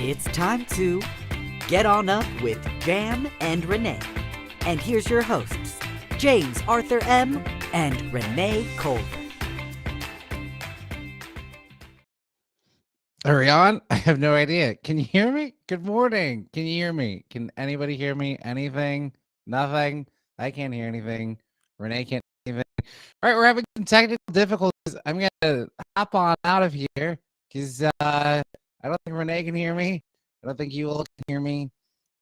It's time to get on up with Jam and Renee. And here's your hosts, James Arthur M. and Renee Culver. Are we on? I have no idea. Can you hear me? Good morning. Can you hear me? Can anybody hear me? Anything? Nothing? I can't hear anything. Renee can't hear anything. All right, we're having some technical difficulties. I'm going to hop on out of here because I don't think Renee can hear me. I don't think you all can hear me.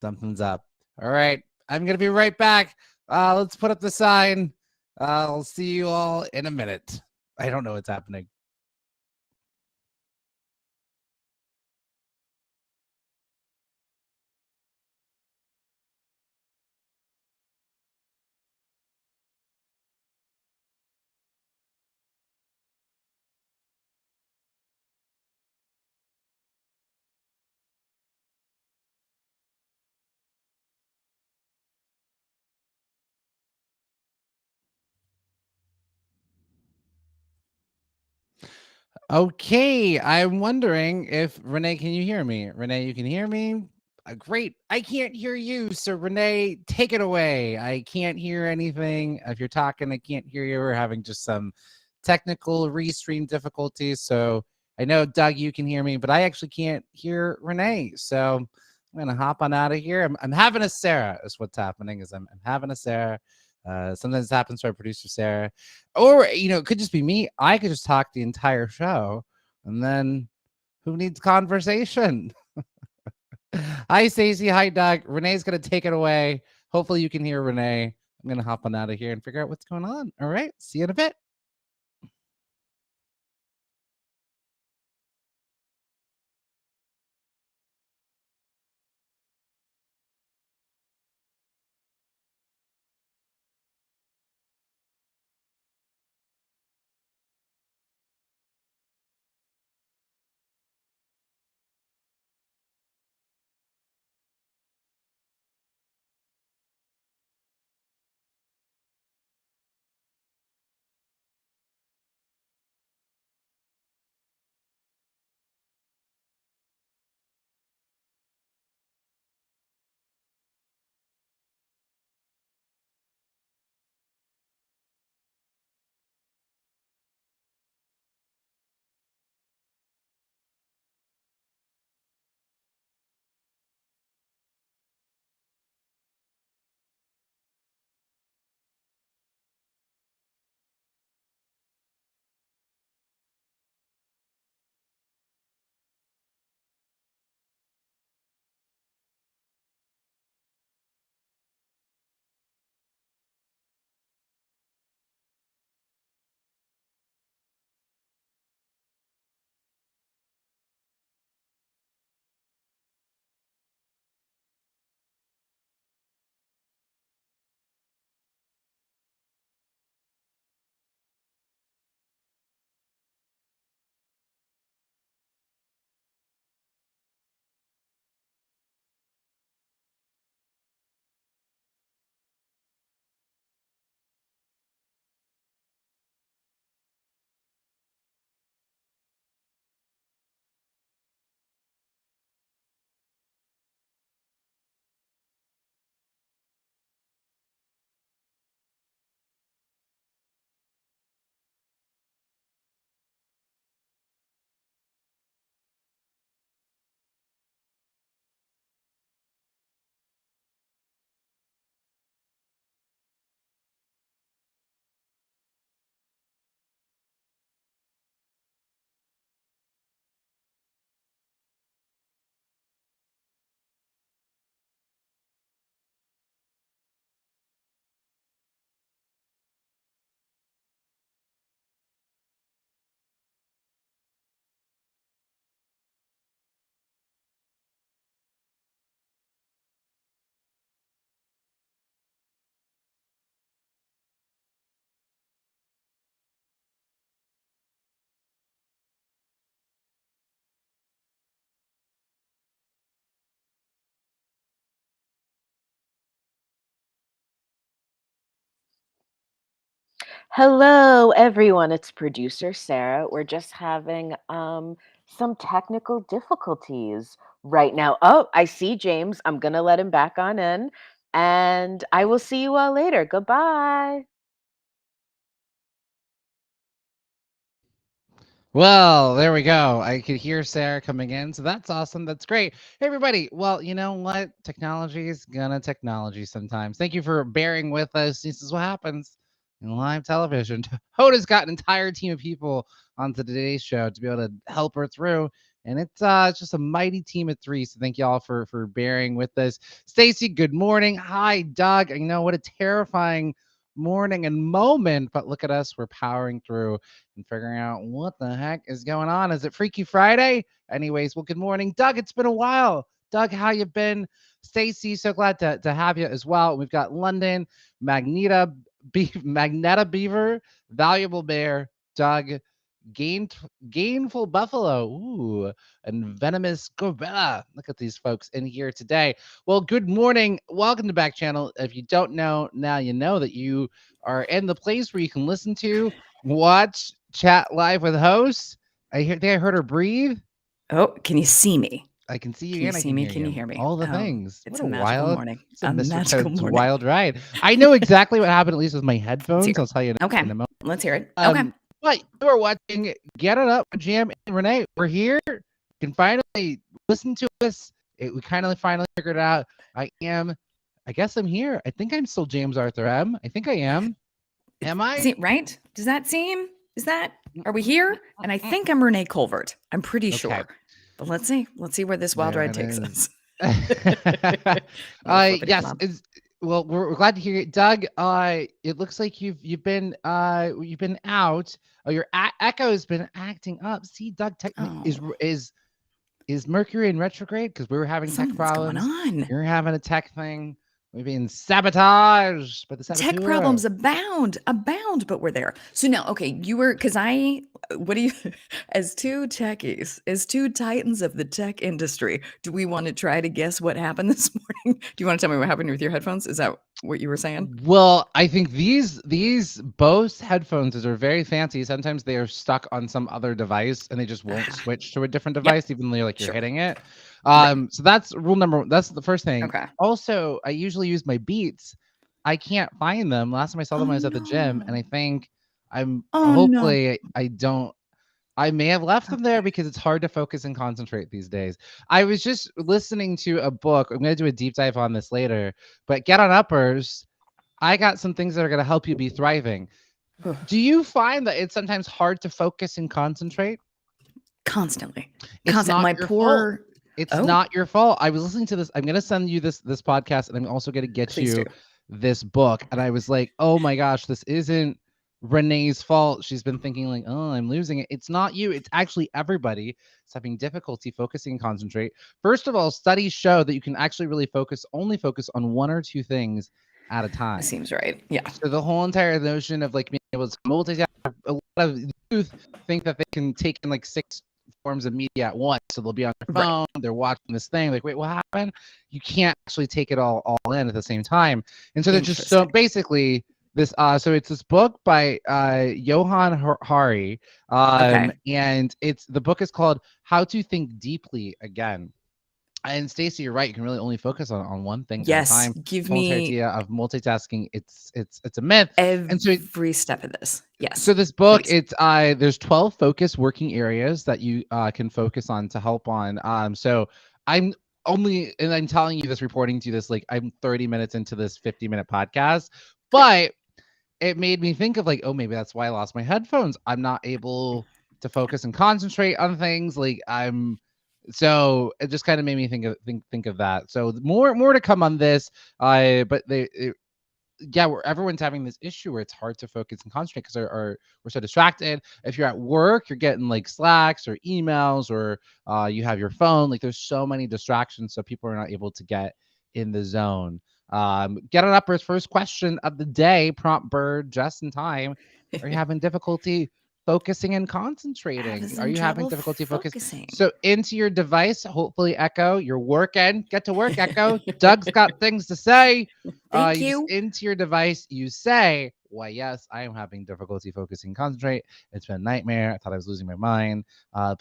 Something's up. All right, I'm going to be right back. Let's put up the sign. I'll see you all in a minute. I don't know what's happening. Okay, I'm wondering if Renee, can you hear me? Renee, you can hear me? Great. I can't hear you. So, Renee, take it away. I can't hear anything. If you're talking, I can't hear you. We're having just some technical restream difficulties. So, I know, Doug, you can hear me, but I actually can't hear Renee. So, I'm going to hop on out of here. I'm having a Sarah, is what's happening, is I'm having a Sarah. Sometimes it happens to our producer, Sarah. Or, it could just be me. I could just talk the entire show. And then who needs conversation? Hi, Stacey. Hi, Doug. Renee's going to take it away. Hopefully you can hear Renee. I'm going to hop on out of here and figure out what's going on. All right. See you in a bit. Hello, everyone. It's producer Sarah. We're just having some technical difficulties right now. Oh, I see James. I'm going to let him back on in, and I will see you all later. Goodbye. Well, there we go. I could hear Sarah coming in, so that's awesome. That's great. Hey, everybody. Well, you know what? Technology is gonna technology sometimes. Thank you for bearing with us. This is what happens in live television. Hoda's got an entire team of people onto today's show to be able to help her through. And it's just a mighty team of three. So thank you all for bearing with us. Stacy, good morning. Hi, Doug. I know what a terrifying morning and moment, but look at us. We're powering through and figuring out what the heck is going on. Is it Freaky Friday? Anyways, well, good morning, Doug. It's been a while. Doug, how you been? Stacy, so glad to have you as well. We've got London, Magneta Beaver, Valuable Bear, Doug, Gainful Buffalo, ooh, and Venomous Gorilla. Look at these folks in here today. Well, good morning. Welcome to Backchannel. If you don't know, now you know that you are in the place where you can listen to, watch, chat live with hosts. Think I heard her breathe. Oh, can you see me? I can see you Can you and I see can me? hear Can you hear me? All the Oh, things. it's What a magical wild morning. It's A Mr. magical Toad's morning. wild ride. I know exactly what happened, at least with my headphones. hear I'll it. tell you Okay, in a moment. let's hear it. Okay. But you are watching Get It Up with Jam and Renee. We're here. You can finally listen to us. We kind of finally figured it out. I guess I'm here. I think I'm still James Arthur M. I think I am. Am I? See, right? Does that seem? Are we here? And I think I'm Renee Colvert. I'm pretty sure. But let's see. Let's see where this wild ride takes us. Yes. Well, we're glad to hear it, Doug. It looks like you've been out. Oh, your echo's been acting up. See, Doug, is Mercury in retrograde? Because we were having tech problems. Going on. You're having a tech thing. We're being sabotaged by the saboteur. Tech problems abound, but we're there. So now, okay, what do you, as two techies, as two titans of the tech industry, do we want to try to guess what happened this morning? Do you want to tell me what happened with your headphones? Is that what you were saying? Well, I think these Bose headphones are very fancy. Sometimes they are stuck on some other device and they just won't switch to a different device, even though you're hitting it. So that's that's the first thing. Okay. Also, I usually use my Beats. I can't find them. Last time I saw them, I was at the gym, and I think I may have left them there because it's hard to focus and concentrate these days. I was just listening to a book. I'm going to do a deep dive on this later, but Get On Uppers. I got some things that are going to help you be thriving. Do you find that it's sometimes hard to focus and concentrate? Constantly. It's not your fault. It's not your fault. I was listening to this. I'm going to send you this podcast, and I'm also going to get Please you do. this book. And I was like, oh my gosh, this isn't Renee's fault. She's been thinking like, oh, I'm losing it. It's not you. It's actually everybody is having difficulty focusing and concentrate. First of all, studies show that you can actually really only focus on one or two things at a time. That seems right. Yeah. So the whole entire notion of like being able to multitask, a lot of youth think that they can take in like 6 forms of media at once. So they'll be on their phone, they're watching this thing, like, wait, what happened? You can't actually take it all in at the same time. And so they're just so basically this so it's this book by Johan Hari. And the book is called How to Think Deeply Again. And Stacey, you're right. You can really only focus on one thing at a time. Give me idea of multitasking. It's a myth. Every step of this. Yes. So this book, it's there's 12 focus working areas that you can focus on to help on. So I'm telling you this, reporting to you this, like I'm 30 minutes into this 50-minute podcast, but it made me think of like, oh, maybe that's why I lost my headphones. I'm not able to focus and concentrate on things. Like so it just kind of made me think of that. So more to come on this. But where everyone's having this issue where it's hard to focus and concentrate because we're so distracted. If you're at work, you're getting like Slacks or emails or you have your phone. Like there's so many distractions, so people are not able to get in the zone. Get On Upper's first question of the day, prompt bird, just in time. Are you having difficulty focusing and concentrating? Are you having difficulty focusing? So into your device, hopefully Echo, you're working. Get to work, Echo. Doug's got things to say. Thank you. Into your device, you say, Why, yes, I am having difficulty focusing, concentrate. It's been a nightmare. I thought I was losing my mind.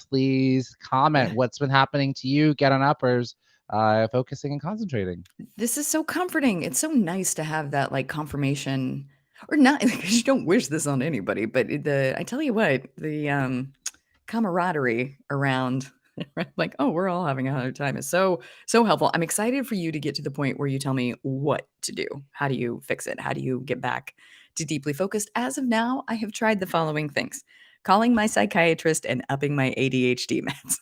Please comment what's been happening to you. Get on uppers, focusing and concentrating. This is so comforting. It's so nice to have that like confirmation, or not because you don't wish this on anybody, but I tell you what, the camaraderie around like, oh, we're all having a hard time is so helpful. I'm excited for you to get to the point where you tell me what to do. How do you fix it? How do you get back to deeply focused? As of now, I have tried the following things: calling my psychiatrist and upping my ADHD meds.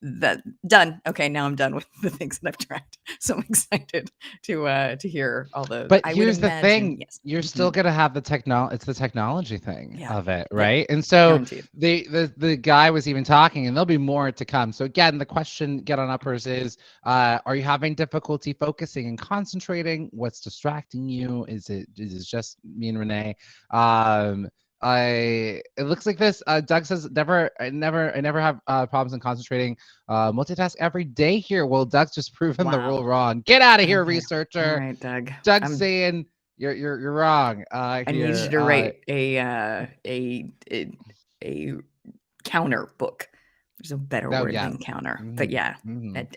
That done. Okay, now I'm done with the things that I've tried. So I'm excited to hear all the. But I would here's the imagine, thing: yes. you're still gonna have the technology. It's the technology thing Yeah. of it, Yeah. right? And so Guaranteed. the guy was even talking, and there'll be more to come. So again, the question, get on uppers, is: are you having difficulty focusing and concentrating? What's distracting you? Is it just me and Renee? It looks like this. Doug says I never have problems in concentrating. Multitask every day here. Well, Doug's just proven the rule Wow. wrong. Get out of here, Okay. researcher. All right, Doug. Doug's saying you're wrong. I need you to write a counter book. There's a better word than counter, but yeah.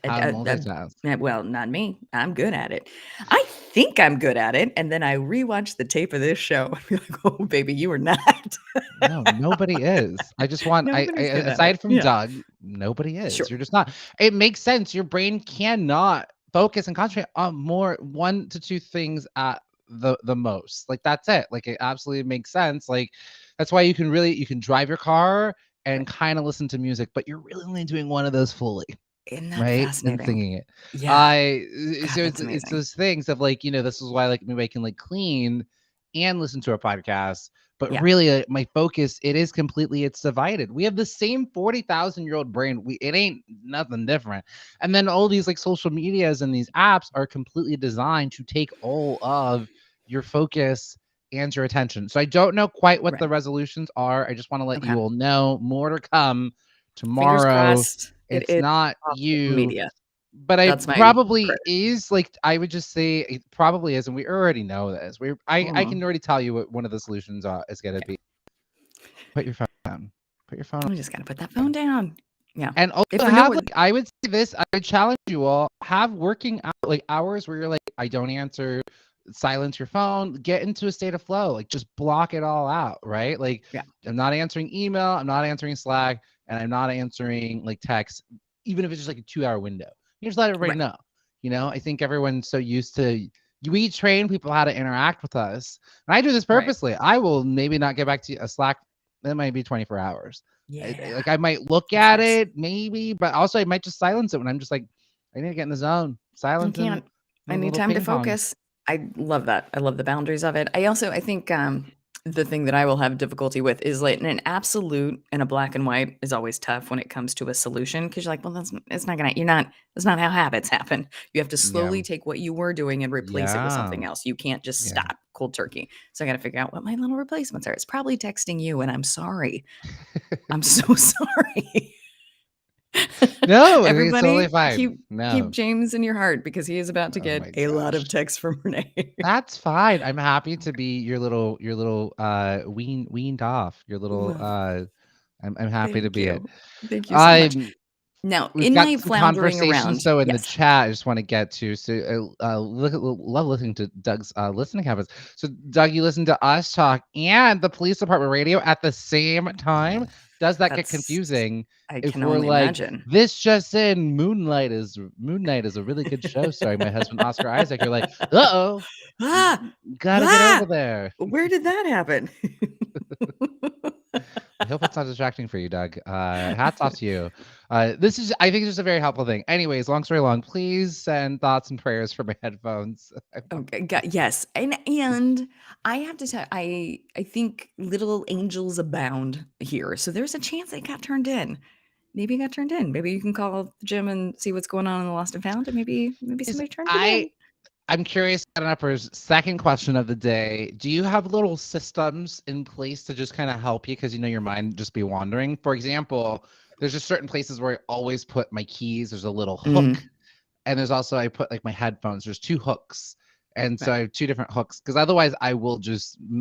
How to multitask. Well, not me. I'm good at it. I think I'm good at it, and then I rewatch the tape of this show and be like, "Oh, baby, you are not." No, nobody is. I just want. Nobody's good at aside it. from Yeah. Doug, nobody is. Sure. You're just not. It makes sense. Your brain cannot focus and concentrate on more 1 to 2 things at the most. Like that's it. Like it absolutely makes sense. Like that's why you can drive your car and kind of listen to music, but you're really only doing one of those fully, Isn't that right? And fascinating? singing it. Yeah. God, So that's it's amazing. those things of like, this is why like maybe I can like clean and listen to a podcast, but Yeah. really my focus, it's divided. We have the same 40,000-year-old brain. It ain't nothing different. And then all these like social medias and these apps are completely designed to take all of your focus and your attention. So I don't know quite what the Right. resolutions are. I just want to let Okay. you all know more to come Fingers tomorrow. crossed. It It's is not off social you, media. but I That's my probably prayer. is. Like I would just say it probably is, and we already know this. I can already tell you what one of the solutions is going to be. Put your phone down. Put your phone. We just gotta put that phone down. Yeah. And also If I know have what- like, I would say this. I would challenge you all, have working like hours where you're like, I don't answer, silence your phone, get into a state of flow, like just block it all out, right? Like Yeah. I'm not answering email, I'm not answering Slack, and I'm not answering like text, even if it's just like a 2-hour window. You just let everybody Right. know. I think everyone's so used to, we train people how to interact with us. And I do this Right. purposely. I will maybe not get back to a Slack. That might be 24 hours. Yeah. Like I might look at it maybe, but also I might just silence it when I'm just like, I need to get in the zone. Silence. I can't. I need time to focus. I love that. I love the boundaries of it. I think the thing that I will have difficulty with is like an absolute and a black and white is always tough when it comes to a solution, because you're like, well, that's not how habits happen. You have to slowly take what you were doing and replace it with something else. You can't just stop cold turkey. So I got to figure out what my little replacements are. It's probably texting you, and I'm sorry. I'm so sorry. No, everybody, it's totally fine. Keep James in your heart, because he is about to get a lot of texts from Renee. That's fine. I'm happy to be your little weaned off. Your little I'm happy to be it. Thank you so much. Now, We've in got my some floundering conversations around, so in the chat I just want to get to. So love listening to Doug's listening habits. So Doug, you listen to us talk and the police department radio at the same time. Does that get confusing? I if can we're only like, imagine. This just in, Moon Knight is a really good show starring my husband Oscar Isaac. You're like, gotta get over there. Where did that happen? I hope it's not distracting for you, Doug. Hats off to you. This is, I think, just a very helpful thing. Anyways, long story long, please send thoughts and prayers for my headphones. Okay, yes, and I have to tell, I think little angels abound here, so there's a chance it got turned in. Maybe it got turned in. Maybe you can call the gym and see what's going on in the Lost and Found, and maybe somebody turned it in. I'm curious, Upper's second question of the day. Do you have little systems in place to just kind of help you? Because your mind just be wandering. For example, there's just certain places where I always put my keys. There's a little hook. And there's also, I put like my headphones. There's 2 hooks. And so Right. I have 2 different hooks because otherwise I will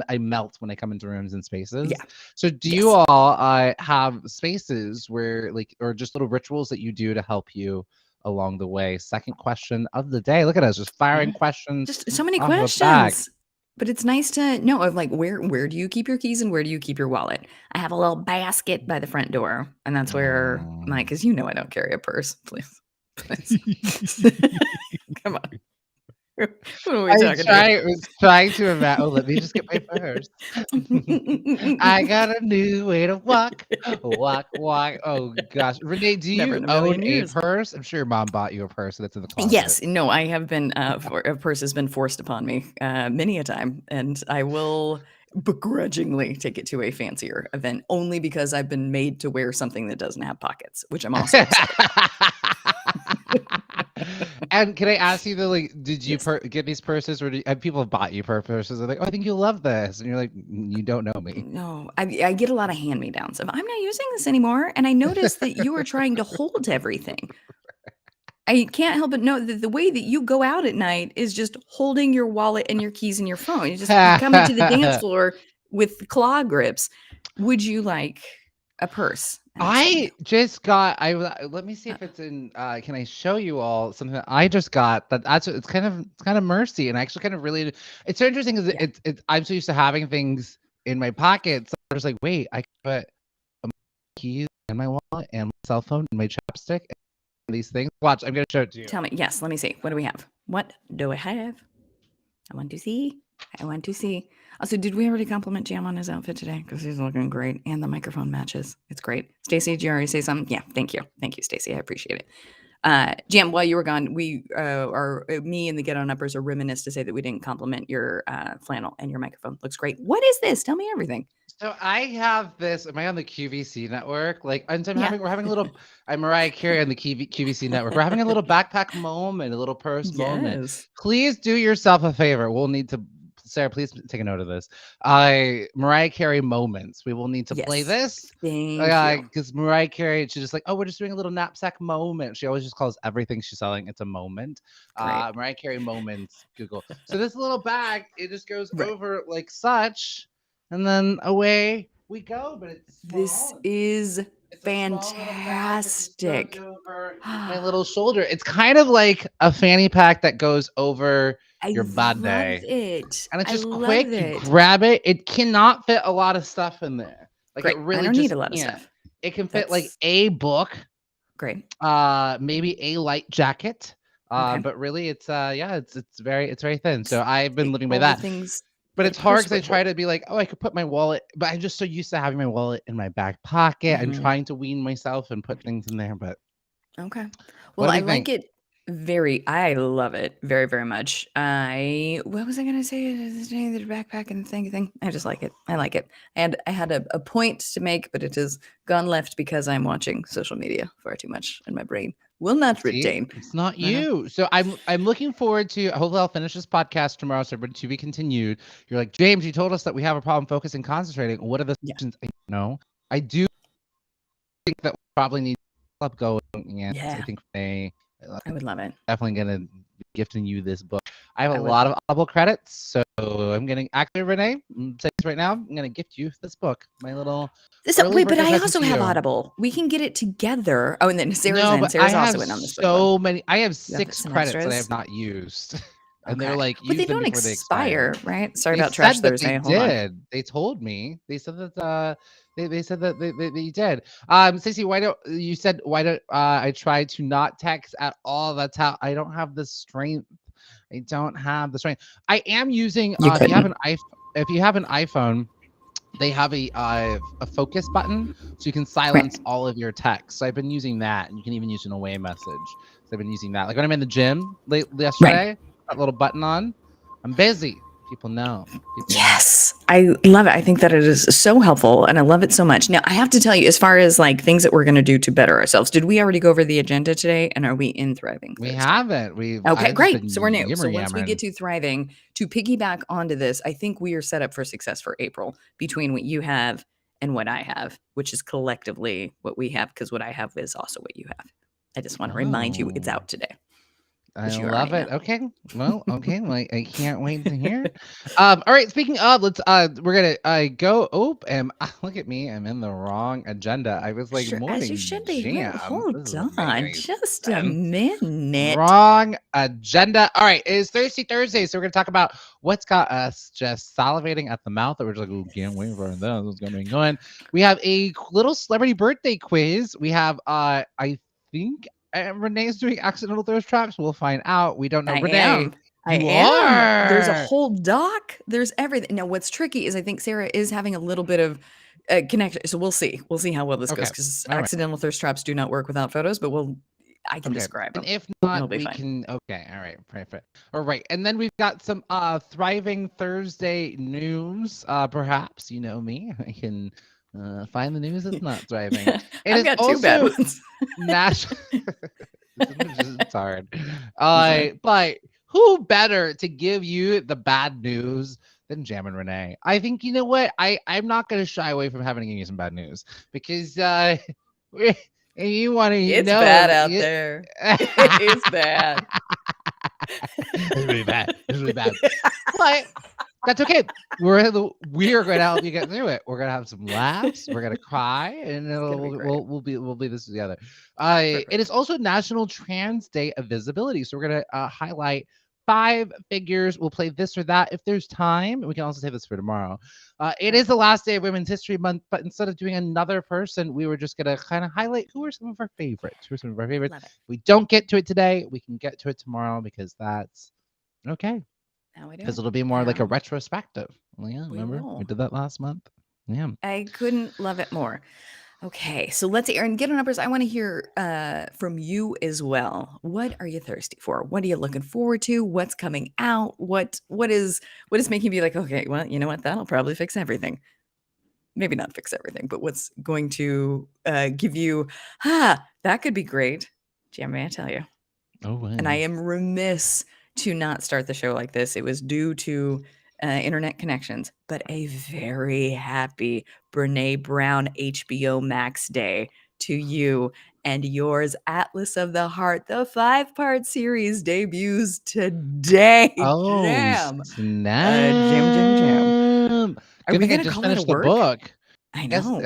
I melt when I come into rooms and spaces. Yeah. So do you Yes. all have spaces where or just little rituals that you do to help you along the way? Second question of the day. Look at us just firing Yeah. questions Just so many off the bag. questions. But it's nice to know of like where do you keep your keys and where do you keep your wallet? I have a little basket by the front door, and that's where because you know I don't carry a purse. Please, please, come on. What are we talking I was trying to imagine. Oh, let me just get my purse. I here? got a new way to walk. Walk, walk. Oh gosh. Renee, do Never you in a own million a years. purse? I'm sure your mom bought you a purse that's in the closet. Yes, no, I have been. A purse has been forced upon me many a time, and I will begrudgingly take it to a fancier event only because I've been made to wear something that doesn't have pockets, which I'm also upset about. And can I ask you, did you Yes. get these purses, or have people bought you purses? They're like, oh, I think you'll love this, and you're like, you don't know me. No, I get a lot of hand me downs of I'm not using this anymore, and I noticed that you are trying to hold everything. I can't help but know that the way that you go out at night is just holding your wallet and your keys and your phone. You come into the dance floor with claw grips. Would you like a purse? And I said, I just got. Let me see if it's in. Can I show you all something that I just got? It's kind of mercy, and I actually kind of really. It's so interesting because yeah. I'm so used to having things in my pockets. I was like, wait, I can put my keys and my wallet and my cell phone and my chapstick and these things. Watch, I'm gonna show it to you. Tell me. Yes, let me see. What do we have? What do I have? I want to see. I want to see. Also, did we already compliment Jam on his outfit today? Because he's looking great, and the microphone matches. It's great. Stacey, did you already say something? Yeah, thank you, Stacey. I appreciate it. Jam, while you were gone, me and the Get On Uppers are reminisced to say that we didn't compliment your flannel and your microphone. Looks great. What is this? Tell me everything. So I have this. Am I on the QVC network? Yeah. We're having a little. I'm Mariah Carey on the QVC network. We're having a little backpack moment, a little purse moment. Yes. Please do yourself a favor. We'll need to. Sarah, please take a note of this. Mariah Carey moments. We will need to play Yes. this. Thank you. Because Mariah Carey, she's just like, oh, we're just doing a little knapsack moment. She always just calls everything she's selling, it's a moment. Great. Mariah Carey moments, Google. So this little bag, it just goes Right. over like such, and then away we go. But it's small. This is It's a small little bag that just goes fantastic. over my little shoulder. It's kind of like a fanny pack that goes over your love body. it. And it's just I quick. love You it. grab it. It cannot fit a lot of stuff in there. Like Great. it really I don't just need a lot of can't. stuff. It can fit like That's a book, great. maybe a light jacket. Okay. But really it's it's very thin. So I've been living by All the that. things But that it's a hard purse because I would try hold. to be like, oh, I could put my wallet, but I'm just so used to having my wallet in my back pocket. I'm Mhm. trying to wean myself and put things in there, but Okay. what Well, do I we think? like it I love it very, very much. What was I going to say? The backpack and thing. I just like it. I like it. And I had a point to make, but it has gone left because I'm watching social media far too much and my brain will not See, retain. it's not you. So I'm looking forward to. Hopefully, I'll finish this podcast tomorrow. So, but to be continued. You're like, James, you told us that we have a problem focusing, concentrating. What are the Yeah. solutions? I know. I do think that we probably need to keep going, and Yeah. I think they I would love it. definitely gonna be gifting you this book. I have I a would. lot of Audible credits, so I'm getting actually Renee. Say this right now. I'm gonna gift you this book. My little early Wait, but birthday I present also to have you. Audible. We can get it together. Oh, and then Sarah's No, in. but I Sarah's have also in on this book club. so many. I have You have 6 some credits that I extras? have not used, and they're Okay. like, But they use them don't before they expire. expire, right? Sorry They about Trash said that Thursday. they Hold on. did. They told me. They said that they said that they did. Stacey, why don't I try to not text at all? That's how I don't have the strength. I don't have the strength. I am using You if you have couldn't. if you have an iPhone, they have a focus button so you can Right. silence all of your texts. So I've been using that, and you can even use an away message. So I've been using that. Like when I'm in the gym yesterday, that little button on. I'm busy. People know. Yes. I love it. I think that it is so helpful and I love it so much. Now, I have to tell you, as far as like things that we're going to do to better ourselves, did we already go over the agenda today? And are we in Thriving We Thursday? haven't. Okay, I've just great. been So we're new. So once we yammer-yammering. get to Thriving, to piggyback onto this, I think we are set up for success for April between what you have and what I have, which is collectively what we have, because what I have is also what you have. I just want to remind you it's Oh. out today. I you love already it. know. Okay. Well, okay. Well, I can't wait to hear. All right. Speaking of, let's we're gonna go. Oh, look at me. I'm in the wrong agenda. I was like Sure, as you morning should be. jam. Hold This is on, amazing. just a minute. Wrong agenda. All right, it's Thirsty Thursday, so we're gonna talk about what's got us just salivating at the mouth. That we're just like, oh, can't wait for this. What's gonna be going? We have a little celebrity birthday quiz. We have, I think Renee's doing accidental thirst traps. We'll find out. We don't know. I Renee, am. I you am. There's a are. whole doc. There's everything. Now, what's tricky is I think Sarah is having a little bit of connection. So we'll see. We'll see how well this goes Okay. because All right. accidental thirst traps do not work without photos, but I can Okay. describe And them. if It'll not, be we fine. can. Okay. All right. Perfect. All right. And then we've got some thriving Thursday news. Perhaps you know me. I can find the news that's not thriving. It I've is got two bad also ones. national. It's hard. fine. But who better to give you the bad news than Jam and Renee? I think you know what? I'm not going to shy away from having to give you some bad news because you want to It's know bad out there. It is bad. It's really bad. It's really bad. But that's okay. We are going to help you get through it. We're going to have some laughs. We're going to cry, and we'll be this together. It is also National Trans Day of Visibility, so we're going to highlight 5 figures. We'll play this or that if there's time. We can also save this for tomorrow. It is the last day of Women's History Month, but instead of doing another person, we were just going to kind of highlight who are some of our favorites. Who are some of our favorites? Love it. We don't get to it today. We can get to it tomorrow because that's okay. How we Because doing? it'll be more like a How retrospective. Well, yeah, we remember roll. we did that last month. Yeah. I couldn't love it more. Okay, so let's hear and get on numbers. I want to hear from you as well. What are you thirsty for? What are you looking forward to? What's coming out? What is making you be like, okay, well, you know what? That'll probably fix everything. Maybe not fix everything, but what's going to give you, that could be great. Jam, may I tell you? Oh, wow. And I am remiss to not start the show like this. It was due to internet connections, but a very happy Brene Brown HBO Max Day to you and yours. Atlas of the Heart, the 5-part series debuts today. Oh, Jam. snap. Jam. Are Good we thing I gonna just call that a finished the work? book. I Guess- know.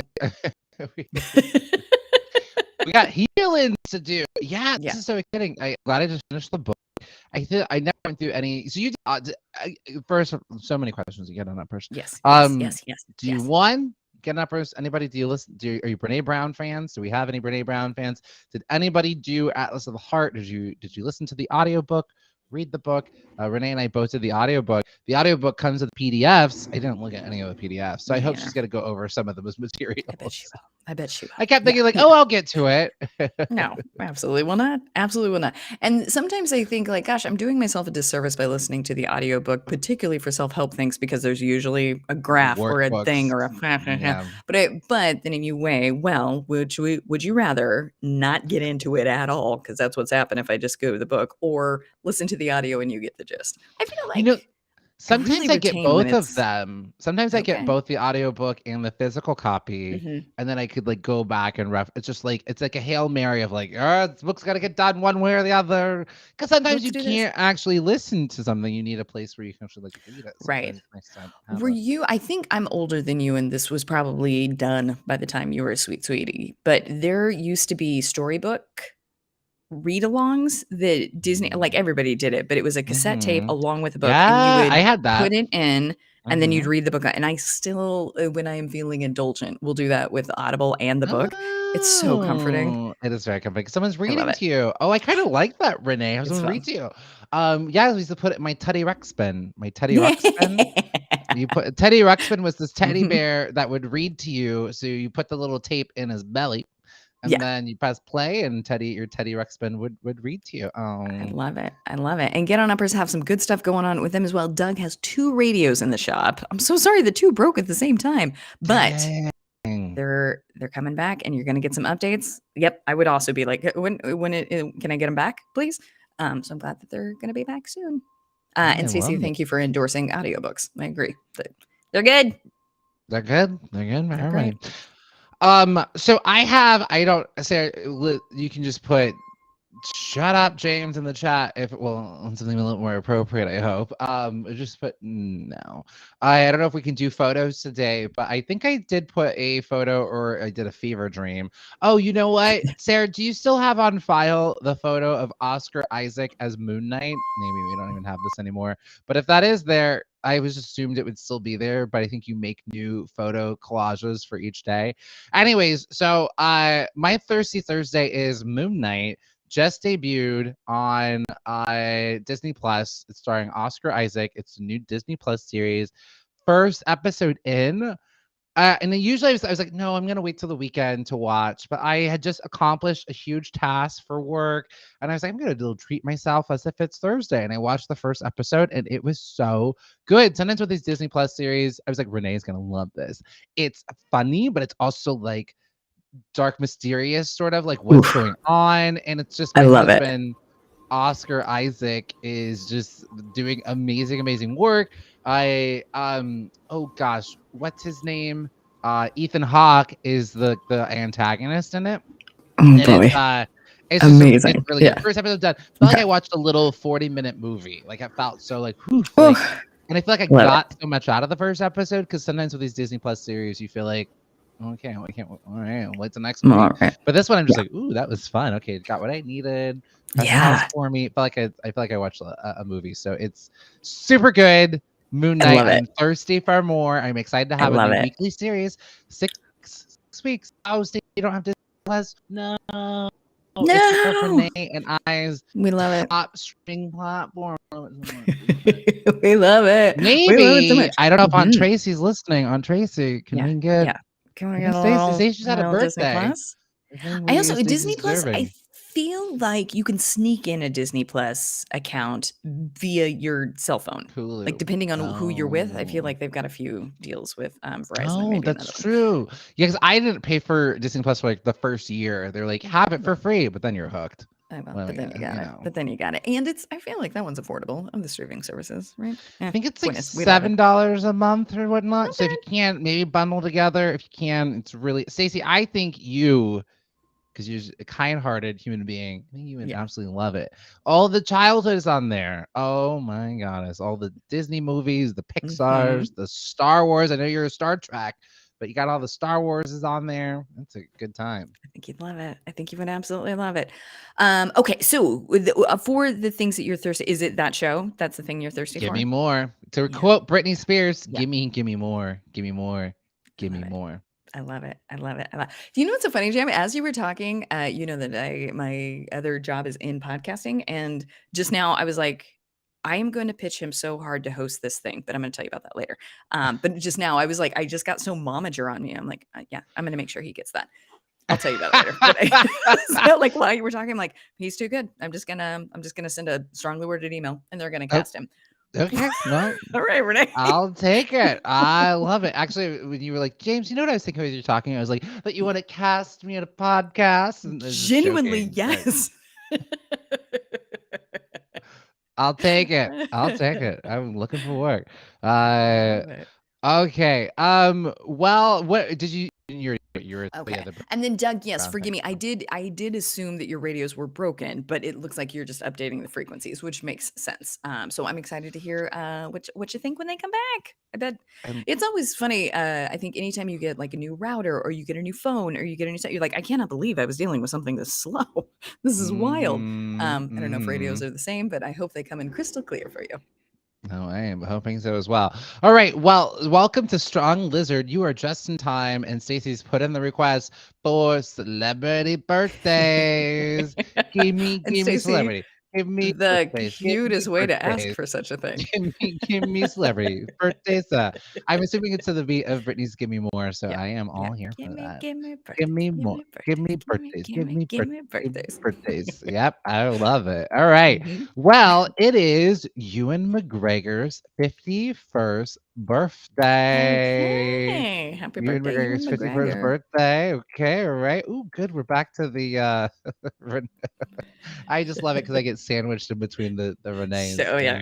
we got healings to do. Yeah, Yeah. this is so exciting. I'm glad I just finished the book. I think I never went through any. So you first, so many questions you get on that person. Yes. Do you get up first? Anybody? Do you listen? Are you Brene Brown fans? Do we have any Brene Brown fans? Did anybody do Atlas of the Heart? Did you listen to the audiobook? Read the book. Renee and I both did the audiobook. The audiobook comes with PDFs. I didn't look at any of the PDFs, so I hope she's going to go over some of those materials. I bet she will. I kept thinking I'll get to it. No, absolutely will not. Absolutely will not. And sometimes I think like, gosh, I'm doing myself a disservice by listening to the audiobook, particularly for self-help things, because there's usually a graph or a thing or a Yeah. but then you weigh, well, would you rather not get into it at all? Because that's what's happened if I just go to the book, or listen to the audio and you get the gist. I feel like sometimes I get retain both when of it's them. Sometimes I get okay. both the audiobook and the physical copy, and then I could like go back and it's just like it's like a Hail Mary of like, this book's got to get done one way or the other. Because sometimes you can't actually listen to something. You need a place where you can actually like read it. Right. Next time, Were you, I think I'm older than you, and this was probably done by the time you were a sweet sweetie, but there used to be storybook read-alongs that Disney, like everybody did it, but it was a cassette tape along with the book, and you would I had that. put it in, and then you'd read the book. And I still, when I am feeling indulgent, will do that with Audible and the book. It's so comforting. It is very comforting. Someone's reading to you. Oh, I kind of like that, Renee. Have someone read to you. Yeah, I used to put it in my Teddy Ruxpin. My Teddy Ruxpin. Teddy Ruxpin was this teddy bear that would read to you. So you put the little tape in his belly, and then you press play, and your Teddy Ruxpin would read to you. I love it. And Get On Uppers have some good stuff going on with them as well. Doug has 2 radios in the shop. I'm so sorry the 2 broke at the same time, but they're coming back, and you're going to get some updates. Yep, I would also be like, when can I get them back, please? So I'm glad that they're going to be back soon. And Stacey, thank you for endorsing audiobooks. I agree. They're good. They're good. All right. Great. So you can just put Shut up, James, in the chat. If something a little more appropriate, I hope. Just put no. I don't know if we can do photos today, but I think I did put a photo, or I did a fever dream. Oh, you know what, Sarah? Do you still have on file the photo of Oscar Isaac as Moon Knight? Maybe we don't even have this anymore. But if that is there, I was assumed it would still be there. But I think you make new photo collages for each day. Anyways, so my Thirsty Thursday is Moon Knight. Just debuted on Disney Plus. It's starring Oscar Isaac. It's a new Disney Plus series. First episode in. And then usually I was like, no, I'm going to wait till the weekend to watch. But I had just accomplished a huge task for work. And I was like, I'm going to treat myself as if it's Thursday. And I watched the first episode and it was so good. Sometimes with these Disney Plus series, I was like, Renee's going to love this. It's funny, but it's also like dark, mysterious, sort of like what's going on. And it's just I my love it. husband, Oscar Isaac, is just doing amazing work. Oh gosh, what's his name? Ethan Hawke is the antagonist in it. Oh And boy. it's Amazing. it's really good. First episode done. I felt like I watched a little 40-minute movie. Like I felt so like, whew, like, and I feel like I got so much out of the first episode, because sometimes with these Disney Plus series, you feel like, okay, we can't. All right, what's the next one? Right. But this one, I'm just like, ooh, that was fun. Okay, got what I needed. For me, I feel like I watched a movie, so it's super good. Moon Knight. I'm thirsty for more. I'm excited to have a new weekly series. 6 weeks. Oh, Steve, you don't have to Plus. No. It's for Renee and I's. We love it. Top streaming platform. We love it. Maybe. We love it so much. I don't know if Aunt Tracy's listening. Aunt Tracy, can we get? Yeah. Can we get a little? Stacey just had a birthday. I also Disney Plus. I feel like you can sneak in a Disney Plus account via your cell phone. Hulu. Like depending on who you're with, I feel like they've got a few deals with Verizon. Oh, that's true. Yeah, because I didn't pay for Disney Plus for like the first year. They're like, have it for free, but then you're hooked. But then you got it. But then you got it, and I feel like that one's affordable of the streaming services, right? I think it's like $7 a month or whatnot. Okay. So if you can't, maybe bundle together. If you can, it's really Stacey. I think you, because you're a kind-hearted human being, I think you would absolutely love it. All the childhood is on there. Oh my goodness! All the Disney movies, the Pixar's, the Star Wars. I know you're a Star Trek, but you got all the Star Wars is on there. That's a good time. I think you'd love it. I think you would absolutely love it. Okay, so for the things that you're thirsty, is it that show? That's the thing you're thirsty for? Give me more. To quote Britney Spears, give me more. Give me more. Give me more. I love it. I love it. Do you know what's so funny, Jam? As you were talking, you know that my other job is in podcasting, and just now I was like, I am going to pitch him so hard to host this thing, but I'm going to tell you about that later. But just now I was like, I just got so momager on me. I'm like, yeah, I'm going to make sure he gets that. I'll tell you about it later. But so like while you were talking, I'm like, he's too good. I'm just gonna send a strongly worded email, and they're gonna cast him. Okay, well, all right, Renee. I'll take it. I love it. Actually, when you were like, James, you know what I was thinking when you were talking? I was like, but you want to cast me at a podcast? And genuinely, yes. I'll take it. I'm looking for work. Okay. Well, what did you? You're okay. And then Doug, yes, forgive me. I did assume that your radios were broken, but it looks like you're just updating the frequencies, which makes sense. So I'm excited to hear what you think when they come back. I bet it's always funny. I think anytime you get like a new router or you get a new phone or you get a new set, you're like, I cannot believe I was dealing with something this slow. This is wild. I don't know if radios are the same, but I hope they come in crystal clear for you. No, I am hoping so as well. All right. Well, welcome to Strong Lizard. You are just in time, and Stacey's put in the request for celebrity birthdays. give me celebrity. Give me the cutest way to ask for such a thing. Give me celebrity birthdays. I'm assuming it's to the beat of Britney's "Give Me More," so I am all here for that. Give me more. Give me birthdays. Give me birthdays. Yep, I love it. All right. Well, it is Ewan McGregor's 51st birthday. Okay. Happy birthday, Ewan McGregor. 51st birthday. Okay, all right. Ooh, good. We're back to the I just love it because I get sandwiched in between the Renee. So yeah.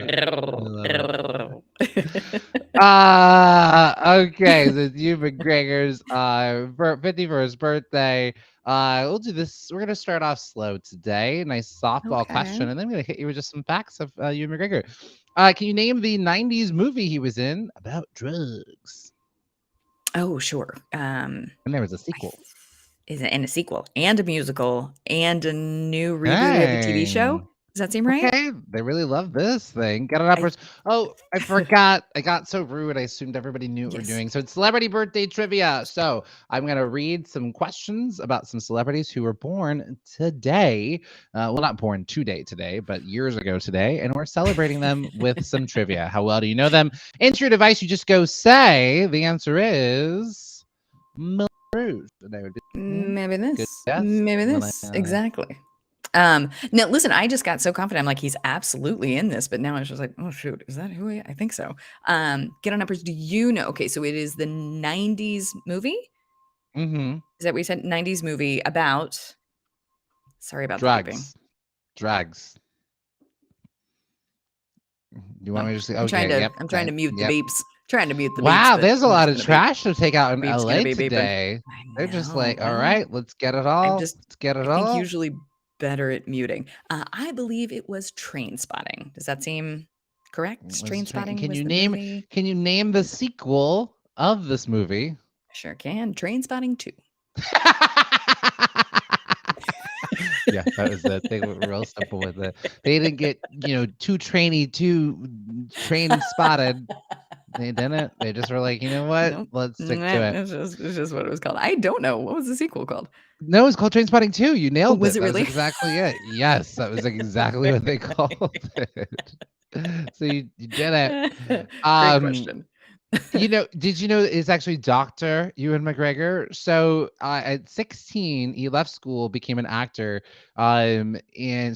Okay, so it's Hugh McGregor's 51st birthday. We'll do this. We're gonna start off slow today. Nice softball Okay. question, and then I'm gonna hit you with just some facts of Hugh McGregor. Can you name the '90s movie he was in about drugs? Oh, sure. And there was a I sequel. th- is it in a sequel and a musical and a new reboot of a TV show? Dang. Does that seem right? Okay, they really love this thing. Get it up. I Oh, I forgot. I got so rude. I assumed everybody knew what we're yes. doing. So it's celebrity birthday trivia. So I'm going to read some questions about some celebrities who were born today. Well, not born today, but years ago today. And we're celebrating them with some trivia. How well do you know them? Enter your device. You just go say the answer is Moulin Rouge. And I would be, Maybe good this. guess. Maybe Well, this. Exactly. Now listen, I just got so confident. I'm like, he's absolutely in this, but now I was just like, oh shoot, is that who I think so. Get on numbers. Do you know? Okay, so it is the 90s movie. Mm-hmm. Is that what you said? 90s movie about sorry about the beeping. Drugs. You want me to just say? I'm trying Okay, to yep. I'm trying to mute the Yep. beeps. Trying to mute the beeps. Wow, but there's a the lot beep's of gonna beep. trash to take out in Beep's LA gonna be beeping. today. I They're just know. like, all Well, right, let's get it I'm all. just Let's get it I think all. usually better at muting. I believe it was Train Spotting. Does that seem correct? Train Spotting Can was you the name? movie. Can you name the sequel of this movie? Sure can. Train Spotting 2. Yeah, that was it. They were real simple with it. They didn't get, too train spotted. They didn't. They just were like, you know what? Nope. Let's stick to it. It's just what it was called. I don't know. What was the sequel called? No, it's called Train Spotting 2. You Oh, nailed was it. it That was really? exactly it. Yes, that was exactly what they called it. So you did it. Great question. Did you know it's actually Dr. Ewan McGregor? So at 16, he left school, became an actor, and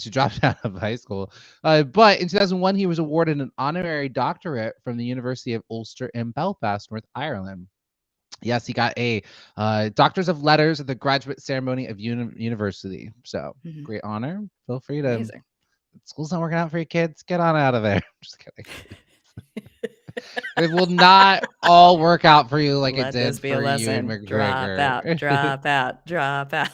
so dropped out of high school. But in 2001, he was awarded an honorary doctorate from the University of Ulster in Belfast, North Ireland. Yes, he got a Doctors of Letters at the graduate ceremony of university. So Mhm. great honor. Feel free to. Amazing. School's not working out for you kids. Get on out of there. Just kidding. It will not all work out for you like Let it did this be a for you, lesson. Drop McGregor. out. Drop out. Drop out.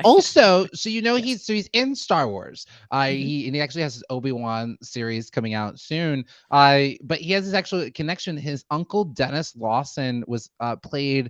Also, so Yes. he's in Star Wars. Mhm. He actually has his Obi-Wan series coming out soon. But he has his actual connection. His uncle Dennis Lawson was played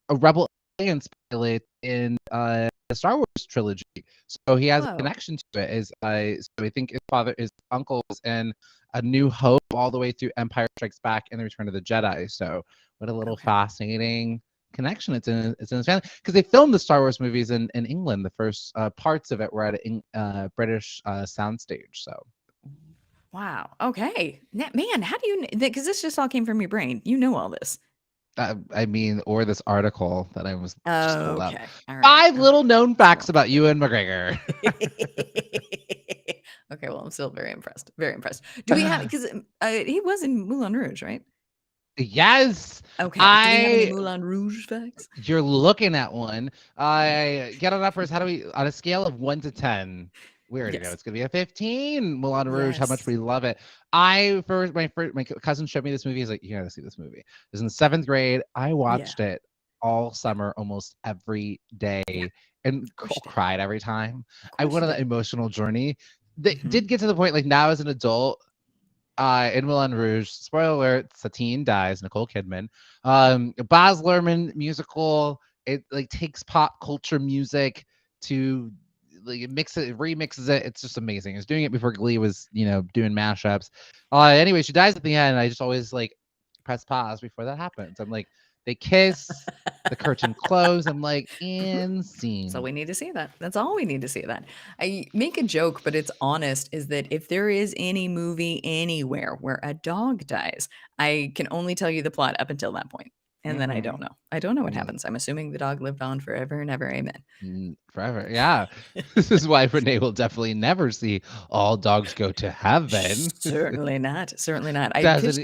a Rebel Alliance pilot in the Star Wars trilogy. So he has a Whoa. connection to it. So I think his uncle was in A New Hope all the way through Empire Strikes Back and The Return of the Jedi. So what a little Okay. fascinating connection it's in his family, because they filmed the Star Wars movies in England. The first parts of it were at a British soundstage. So Wow. Okay. Man, how do you? Because this just all came from your brain. You know all this. or this article that I was just pulled up. Okay. All right. 5 little known facts about Ewan McGregor. Okay. Well, I'm still very impressed. Very impressed. Do we have? Because he was in Moulin Rouge, right? Yes. Okay. Do we have any Moulin Rouge facts? You're looking at one. Get on up first. How do we, on a scale of 1 to 10? We already know Yes. it's gonna be a 15. Moulin Rouge, how much Yes. we love it. My cousin showed me this movie. He's like, you gotta see this movie. It was in 7th grade. I watched it all summer, almost every day, and course you did. cried every time. Of I course went you on that did. emotional journey. They Mhm. did get to the point, like now as an adult, in Moulin Rouge, spoiler alert, Satine dies, Nicole Kidman. Baz Luhrmann musical. It like takes pop culture music to like remixes it. It's just amazing. It's doing it before Glee was, doing mashups. Anyway, she dies at the end. I just always like press pause before that happens. I'm like, they kiss, the curtain close. I'm like, and scene. That's all we need to see that. That's all we need to see that. I make a joke, but it's honest, is that if there is any movie anywhere where a dog dies, I can only tell you the plot up until that point. And then I don't know. I don't know what happens. I'm assuming the dog lived on forever and ever. Amen. Forever. Yeah. This is why Renee will definitely never see All Dogs Go to Heaven. Certainly not. Certainly not. I Doesn't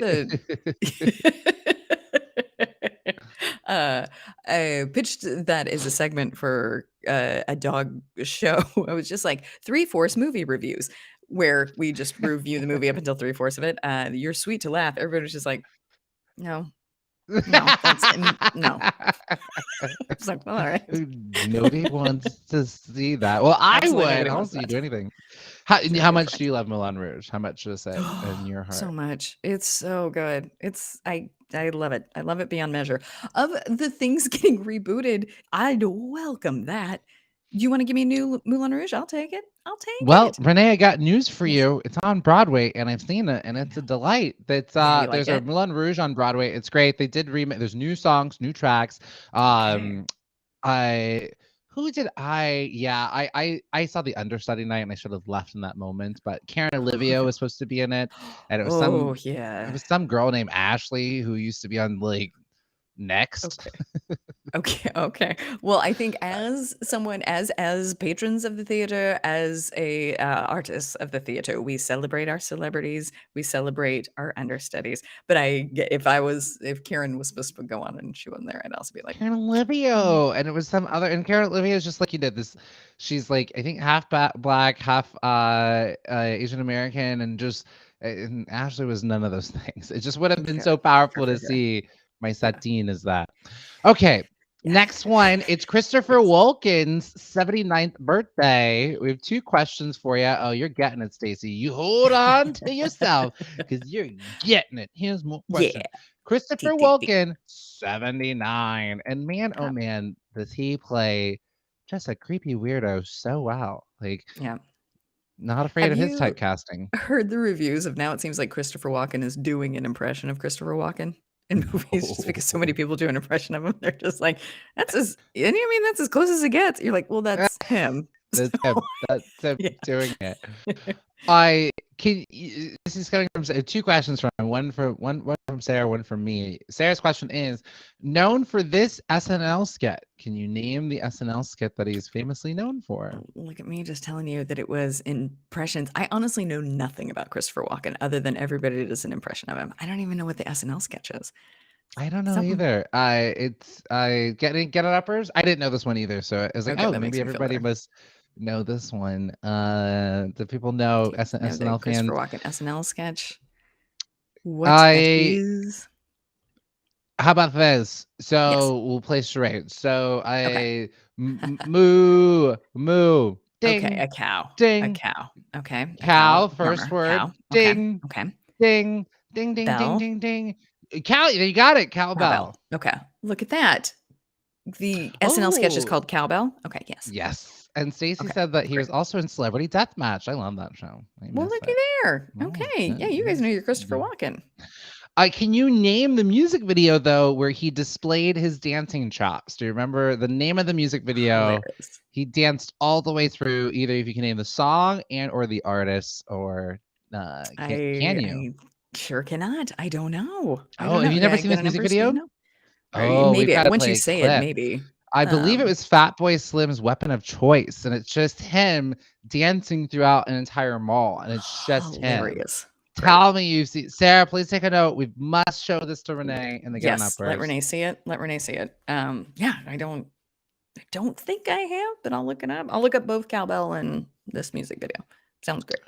pitched that as a segment for a dog show. I was just like 3/4 movie reviews, where we just review the movie up until 3/4 of it. You're sweet to laugh. Everybody was just like, no, No, that's no. It's like, all right. Nobody wants to see that. Well, I Absolutely would. nobody I don't wants see you that. do anything. How Very much do fine. you love Moulin Rouge? How much does it in your So heart? much. It's so good. I love it. I love it beyond measure. Of the things getting rebooted, I'd welcome that. You want to give me a new Moulin Rouge? I'll take it. I'll take Well, it. Renee, I got news for Yes. you. It's on Broadway, and I've seen it, and I it's a know. delight. That's Yeah, you like there's a it? Moulin Rouge on Broadway. It's great. They did remake. There's new songs, new tracks. Okay. I who did I? Yeah, I saw the understudy night, and I should have left in that moment. But Karen Olivia Okay. was supposed to be in it, and Oh, it yeah. was some girl named Ashley who used to be on like Next. Okay. Okay. Well, I think as someone as patrons of the theater, as a artist of the theater, we celebrate our celebrities, we celebrate our understudies. But if Karen was supposed to go on and she wasn't there, I'd also be like, Karen "Mm, Olivia, and it was some other. And Karen Olivia is just like you did this. She's like I think half black, half Asian American, and just and Ashley was none of those things. It just would have been okay, so good powerful for to her." see my Yeah. Satine as that. Okay, Yes. next one. It's Christopher Yes. Walken's 79th birthday. We have two questions for you. Oh, you're getting it, Stacey. You hold on to yourself because you're getting it. Here's more Yeah. question. Christopher Tick, tick, tick. Walken, 79. And man, oh Yeah. man, does he play just a creepy weirdo so well. Like, Yeah. not afraid Have of his you typecasting. heard the reviews of now it seems like Christopher Walken is doing an impression of Christopher Walken in movies just because so many No. people do an impression of him. They're just like, that's as and I mean that's as close as it gets. You're like, well, that's him. That's So him. That's him yeah. doing it. I can. This is coming from two questions from one from Sarah, one from me. Sarah's question is: known for this SNL skit. Can you name the SNL skit that he's famously known for? Look at me just telling you that it was impressions. I honestly know nothing about Christopher Walken other than everybody does an impression of him. I don't even know what the SNL sketch is. I don't know Something. either. I get it uppers. I didn't know this one either, so I was like, Okay, oh, that makes maybe me feel everybody better. must know this one. Do people know Do you know the SNL Christopher fans? Walken SNL sketch? What that I is? How about this? Yes. So we'll play charades. So Okay. moo moo Okay, ding a cow. A ding cow. Okay, a cow, cow first farmer. word Cow. Okay. ding Okay. ding ding ding ding Bell. ding ding cow. You got it, Cowbell. cowbell. Okay. Look at that. The SNL sketch is Oh called Cowbell. Okay, yes. yes. And Stacey Okay. said that he Great. was also in Celebrity Deathmatch. I love that show. I Well, miss looky it. there. Oh, Okay. Yeah, you guys know your Christopher yeah. Walken. Can you name the music video though where he displayed his dancing chops? Do you remember the name of the music video? Hilarious. He danced all the way through. Either if you can name the song and or the artist, or can you? I sure cannot. I don't know. I Oh, don't have know. you Yeah, never I seen got this a music number so you video? know. Or Oh, we've maybe got to once you play a say it, clip. maybe. I believe it was Fatboy Slim's Weapon of Choice, and it's just him dancing throughout an entire mall, and it's just him. Hilarious. Great. Tell me you've seen Sarah. Please take a note. We must show this to Renee and the Get On Yes, let Uppers. Renee see it. Let Renee see it. Yeah, I don't think I have, but I'll look it up. I'll look up both Cowbell and this music video. Sounds great.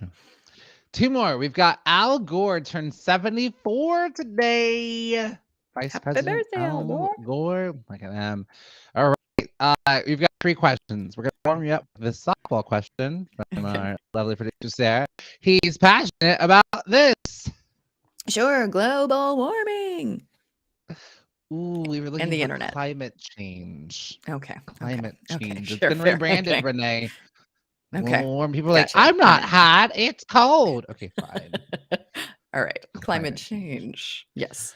Two more. We've got Al Gore turned 74 today. Vice Happy President birthday, Al Al Gore. Gore. Look at them. All right. We've got three questions. We're going to warm you up with this softball question from Okay. our lovely producer, Sarah. He's passionate about this. Sure, global warming. Ooh, we were looking And the for internet. climate change. Okay. Climate Okay. change. It's Sure, been fair. rebranded, Okay. Renee. Okay. Warm. People are like, Gotcha. I'm not hot. It's cold. Okay, fine. All right. Climate change. change. Yes.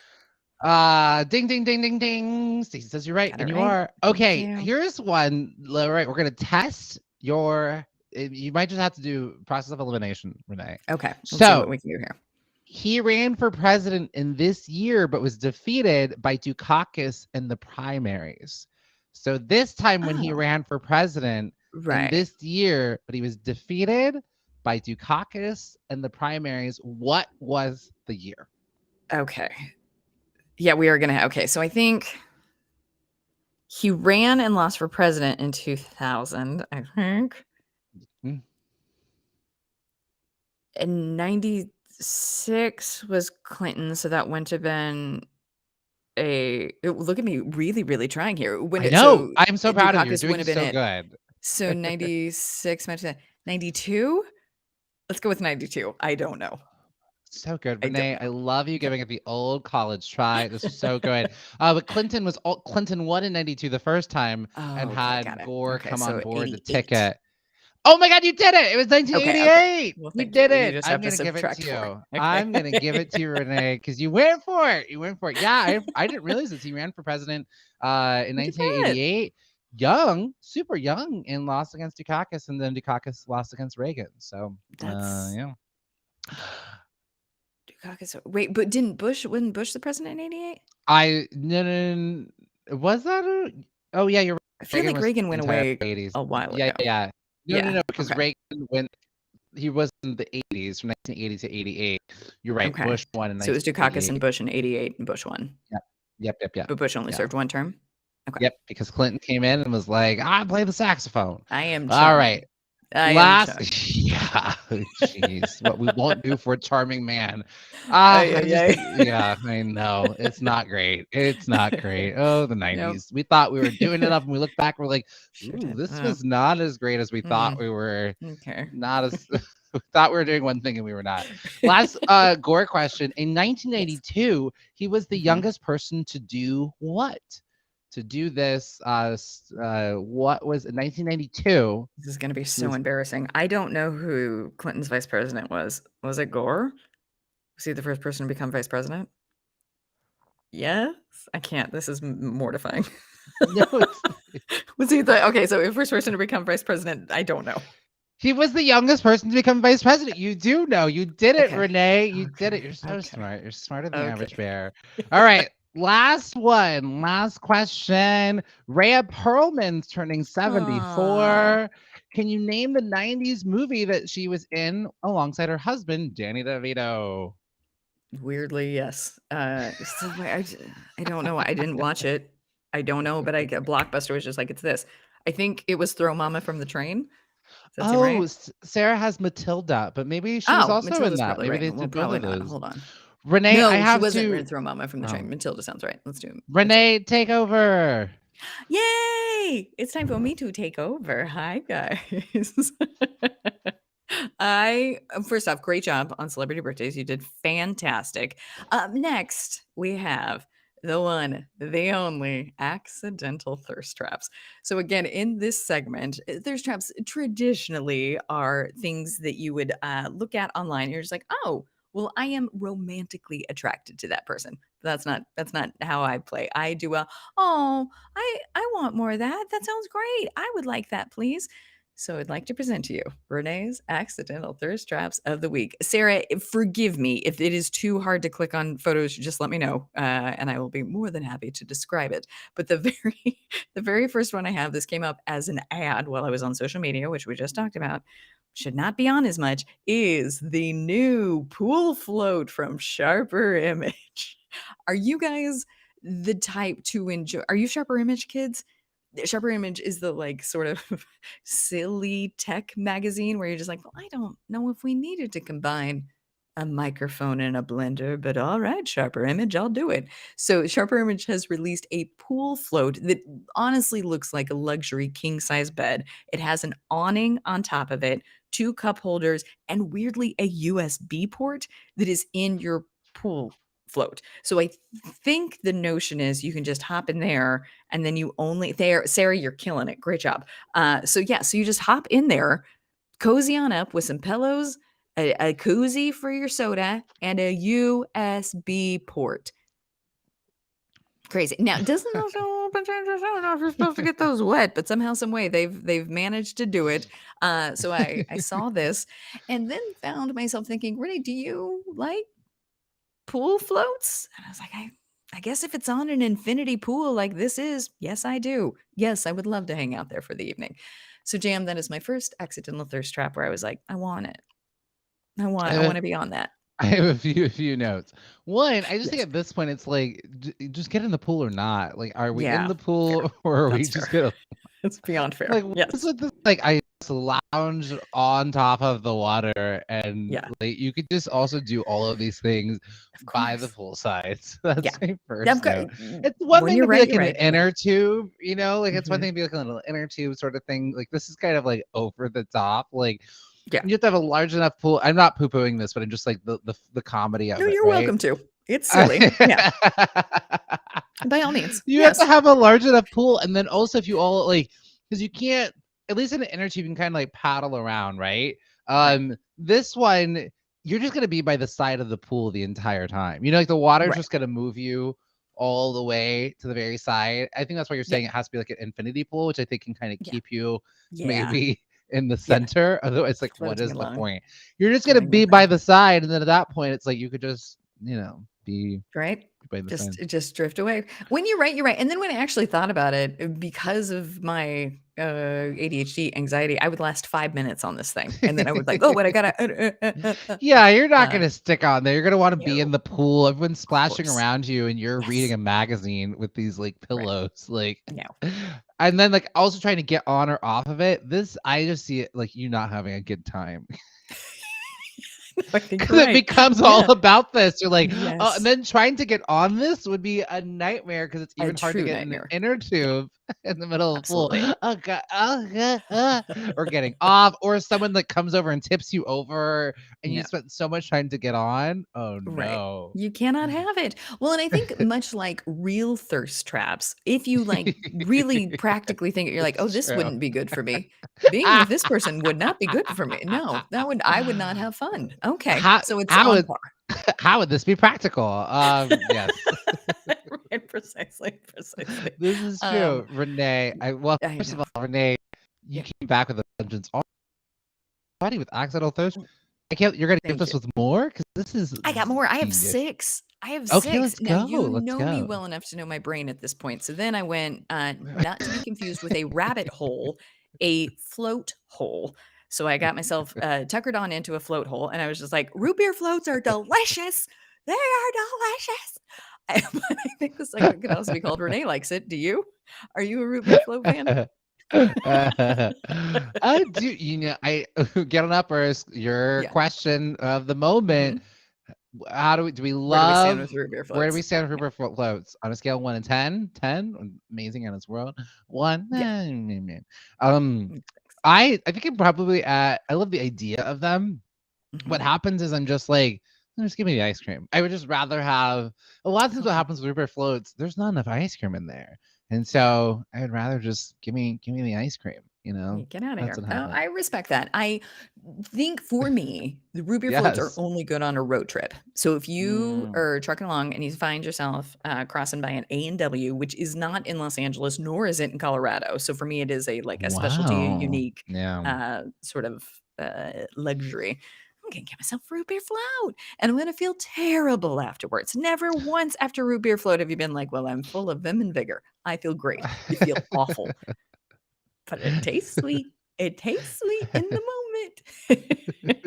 Ding, ding, ding, ding, ding. Stacey says you're right, Got it and you right. are. Thank Okay, you. here's one. All right, we're gonna test your. You might just have to do process of elimination, Renee. Okay. Let's see So what we can do here. he ran for president in this year, but was defeated by Dukakis in the primaries. So this time, when he Oh, ran for president in right. this year, but he was defeated by Dukakis in the primaries. What was the year? Okay. Yeah, we are gonna. Okay, so I think he ran and lost for president in 2000. I think. Mm. And 96 was Clinton, so that wouldn't have been look at me really, really trying here. When I it know. so I'm so proud of you. You're Dukakis doing would have been so at good. so 96 minus 92. Let's go with 92. I don't know. So good, I don't Renee. I know. love you Okay. giving it the old college try. This was so good. But Clinton won in 92 the first time and Oh, okay, got had it. Gore Okay, come on so board the 88. ticket. Oh my God, you did it! It was Okay. 1988. Well, You thank you. did You it. just I'm have to gonna give it to subtract 4. you. Okay. I'm gonna give it to you, Renee, because you went for it. You went for it. Yeah, I didn't realize this. He ran for president in Look at that. 1988. Young, super young, and lost against Dukakis, and then Dukakis lost against Reagan. So That's yeah. Dukakis. Wait, but wasn't Bush the president in 88? No, was that oh yeah, you're right. I feel like was Reagan went entire away 80s. a while Yeah, ago. yeah. No, because Okay. Reagan he was in the 80s from 1980 to 88. You're right. Okay. Bush won in So it was Dukakis 1988. and Bush in 88 and Bush won. Yep. But Bush only Yeah. served one term? Okay. Yep, because Clinton came in and was like, I play the saxophone. I am All charming. right. I am Last, charming. yeah, jeez, what we won't do for a charming man. Ay, I ay, just ay. think, yeah, I know it's not great. It's not great. Oh, the Nope. 90s. We thought we were doing enough, and we look back, we're like, Sure ooh, did. this was not as great as we thought we were. Okay. Not as we thought we were doing one thing and we were not. Last Gore question. In 1992, he was the youngest person to do what? To do this, what was in 1992? This is going to be so embarrassing. I don't know who Clinton's vice president was. Was it Gore? Was he the first person to become vice president? Yes. I can't. This is mortifying. No, Was he so the first person to become vice president? I don't know. he was the youngest person to become vice president. You do know. You did it, Okay. Renee. You did it. You're so Okay. smart. You're smarter than the average Okay. bear. All right. Last one. Last question. Rhea Perlman's turning 74. Can you name the 90s movie that she was in alongside her husband, Danny DeVito? Weirdly, yes. I don't know. I didn't watch it. I don't know, but Blockbuster was just like, it's this. I think it was Throw Mama from the Train. Does that seem right? Sarah has Matilda, but maybe she was also Matilda's in that. probably Maybe right. they Well, did both probably of not. those. Hold on. Renee, No, I have she wasn't to in Throw Mama from the Train. Matilda sounds right. Let's do it. Renee, take over. Yay! It's time for me to take over. Hi, guys. First off, great job on Celebrity Birthdays. You did fantastic. Up next, we have the one, the only accidental thirst traps. So again, in this segment, thirst traps traditionally are things that you would look at online. You're just like, oh, well, I am romantically attracted to that person. That's not how I play. I do I want more of that. That sounds great. I would like that, please. So I'd like to present to you Renee's accidental thirst traps of the week. Sarah, forgive me if it is too hard to click on photos. Just let me know, and I will be more than happy to describe it. But the very first one I have, this came up as an ad while I was on social media, which we just talked about. Should not be on as much, is the new pool float from Sharper Image. Are you guys the type to enjoy? Are you Sharper Image kids? Sharper Image is the sort of silly tech magazine where you're just like, well, I don't know if we needed to combine a microphone and a blender, but all right, Sharper Image, I'll do it. So Sharper Image has released a pool float that honestly looks like a luxury king-size bed. It has an awning on top of it, 2 cup holders, and weirdly a USB port that is in your pool float. So I think the notion is you can just hop in there and then you only Sarah, you're killing it. Great job. So you just hop in there, cozy on up with some pillows, a koozie for your soda, and a USB port. Crazy. Now, doesn't also I don't know if you're supposed to get those wet, but somehow, some way, they've managed to do it. So I saw this and then found myself thinking, Renee, do you like pool floats? And I was like, I guess if it's on an infinity pool like this is, yes, I do. Yes, I would love to hang out there for the evening. So Jam, that is my first accidental thirst trap where I was like, I want it. I want to be on that. I have a few notes. One, I just think at this point it's like, just get in the pool or not. Like, are we in the pool or are we just gonna? It's beyond fair. Like, yes. what's with this? Like, lounge on top of the water, and Yeah, like you could just also do all of these things of by the course. pool side. So that's Yeah. my I've first got, note. It's one when thing you're to be right, like you're in an right. Yeah. inner tube, like it's one hmm thing to be like a little inner tube sort of thing. Like this is kind of like over the top. Like Yeah. you have to have a large enough pool. I'm not poo-pooing this, but I'm just like the comedy No, of it, you're right? welcome to. It's silly. Yeah. By all means. You have to Yes. have a large enough pool, and then also if you all like, because you can't, at least in an inner tube, you can kind of like paddle around, right? Right. This one, you're just gonna be by the side of the pool the entire time. Like the water's Right. just gonna move you all the way to the very side. I think that's why you're Yeah. saying it has to be like an infinity pool, which I think can kind of Yeah. keep you Yeah. maybe in the Yeah. center. Otherwise, it's like, what Floats me is the along. point? You're just gonna Right. be by the side, and then at that point, it's like you could just, be Right. by the side. Just drift away. When you're right, you're right. And then when I actually thought about it, because of my ADHD anxiety, I would last 5 minutes on this thing, and then I would like, oh, but I gotta. Yeah, you're not Uh, gonna stick on there. You're gonna want to be in no, the pool. Everyone's of splashing course. around you, and you're reading Yes. a magazine with these like Right. pillows, like, No. and then like also trying to get on or off of it. This I just see it like you not having a good time. I think Because you're it right. becomes Yeah. all about this. You're like, oh, Yes. and then trying to get on this would be a nightmare because it's A even hard to true get in the nightmare. inner tube in the middle of the pool. Absolutely. Oh god, or getting off, or someone that comes over and tips you over, and you No. spent so much time to get on. Oh Right. no. You cannot have it. Well, and I think much like real thirst traps, if you like really practically think it, you're like, oh, It's this true. wouldn't be good for me. Being with this person would not be good for me. No, I would not have fun. Okay. How So it's how on would par. how would this be practical? Yes. Right, precisely. This is Um, true. Renee, I first know. of all, Renee, you Yeah. came back with a vengeance already with accidental thirst. You're gonna gift Thank us you. with more? Because this is I got more. I have genius. 6. I have Okay, 6. let's Now go. you Let's know me go. well enough to know my brain at this point. So then I went, not to be confused with a rabbit hole, a float hole. So I got myself tuckered on into a float hole, and I was just like, root beer floats are delicious. They are delicious. But I think the segment could also be called Renee Likes It. Do you? Are you a root beer float fan? I do, I get on up first. Your Yeah. question of the moment. Mhm. How do we Where do we stand love? with root beer Where do we floats? stand with Yeah. River floats on a scale of 1 to 10? 10, amazing in its world. 1, Yeah. um, I think I'm probably at. I love the idea of them. What Mhm. happens is I'm just like, just give me the ice cream. I would just rather have a lot of times. What Okay. happens with river floats? There's not enough ice cream in there, and Yeah. so I would rather just give me the ice cream. Yeah, get out of That's here. what Oh, happens. I respect that. I think for me, the root beer floats are Yes. only good on a road trip. So if you Mm. are trucking along and you find yourself crossing by an A&W, which is not in Los Angeles, nor is it in Colorado. So for me, it is a specialty, Wow. unique Yeah. sort of luxury. I'm gonna get myself a root beer float, and I'm gonna feel terrible afterwards. Never once after root beer float have you been like, "Well, I'm full of vim and vigor. I feel great." You feel awful. But it tastes sweet. It tastes sweet in the moment.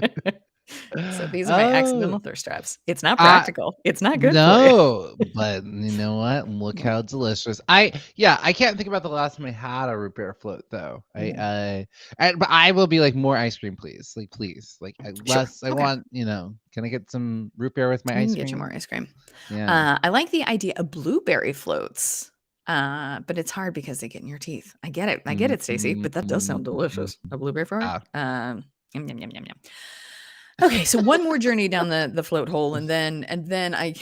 So these are my accidental Oh, thirst traps. It's not I practical. It's not good for you. no, but you know what? Look how delicious. I can't think about the last time I had a root beer float though. Yeah. But I will be like more ice cream, please. Like please, like Sure. less. I Okay. want, can I get some root beer with my We can ice get you more cream? ice cream. Yeah. I like the idea of blueberry floats. But it's hard because they get in your teeth. I get it. I get it, Stacey. But that does sound delicious. A blueberry float. Ah. Yum, yum, yum, yum, yum. Okay, so one more journey down the float hole, and then I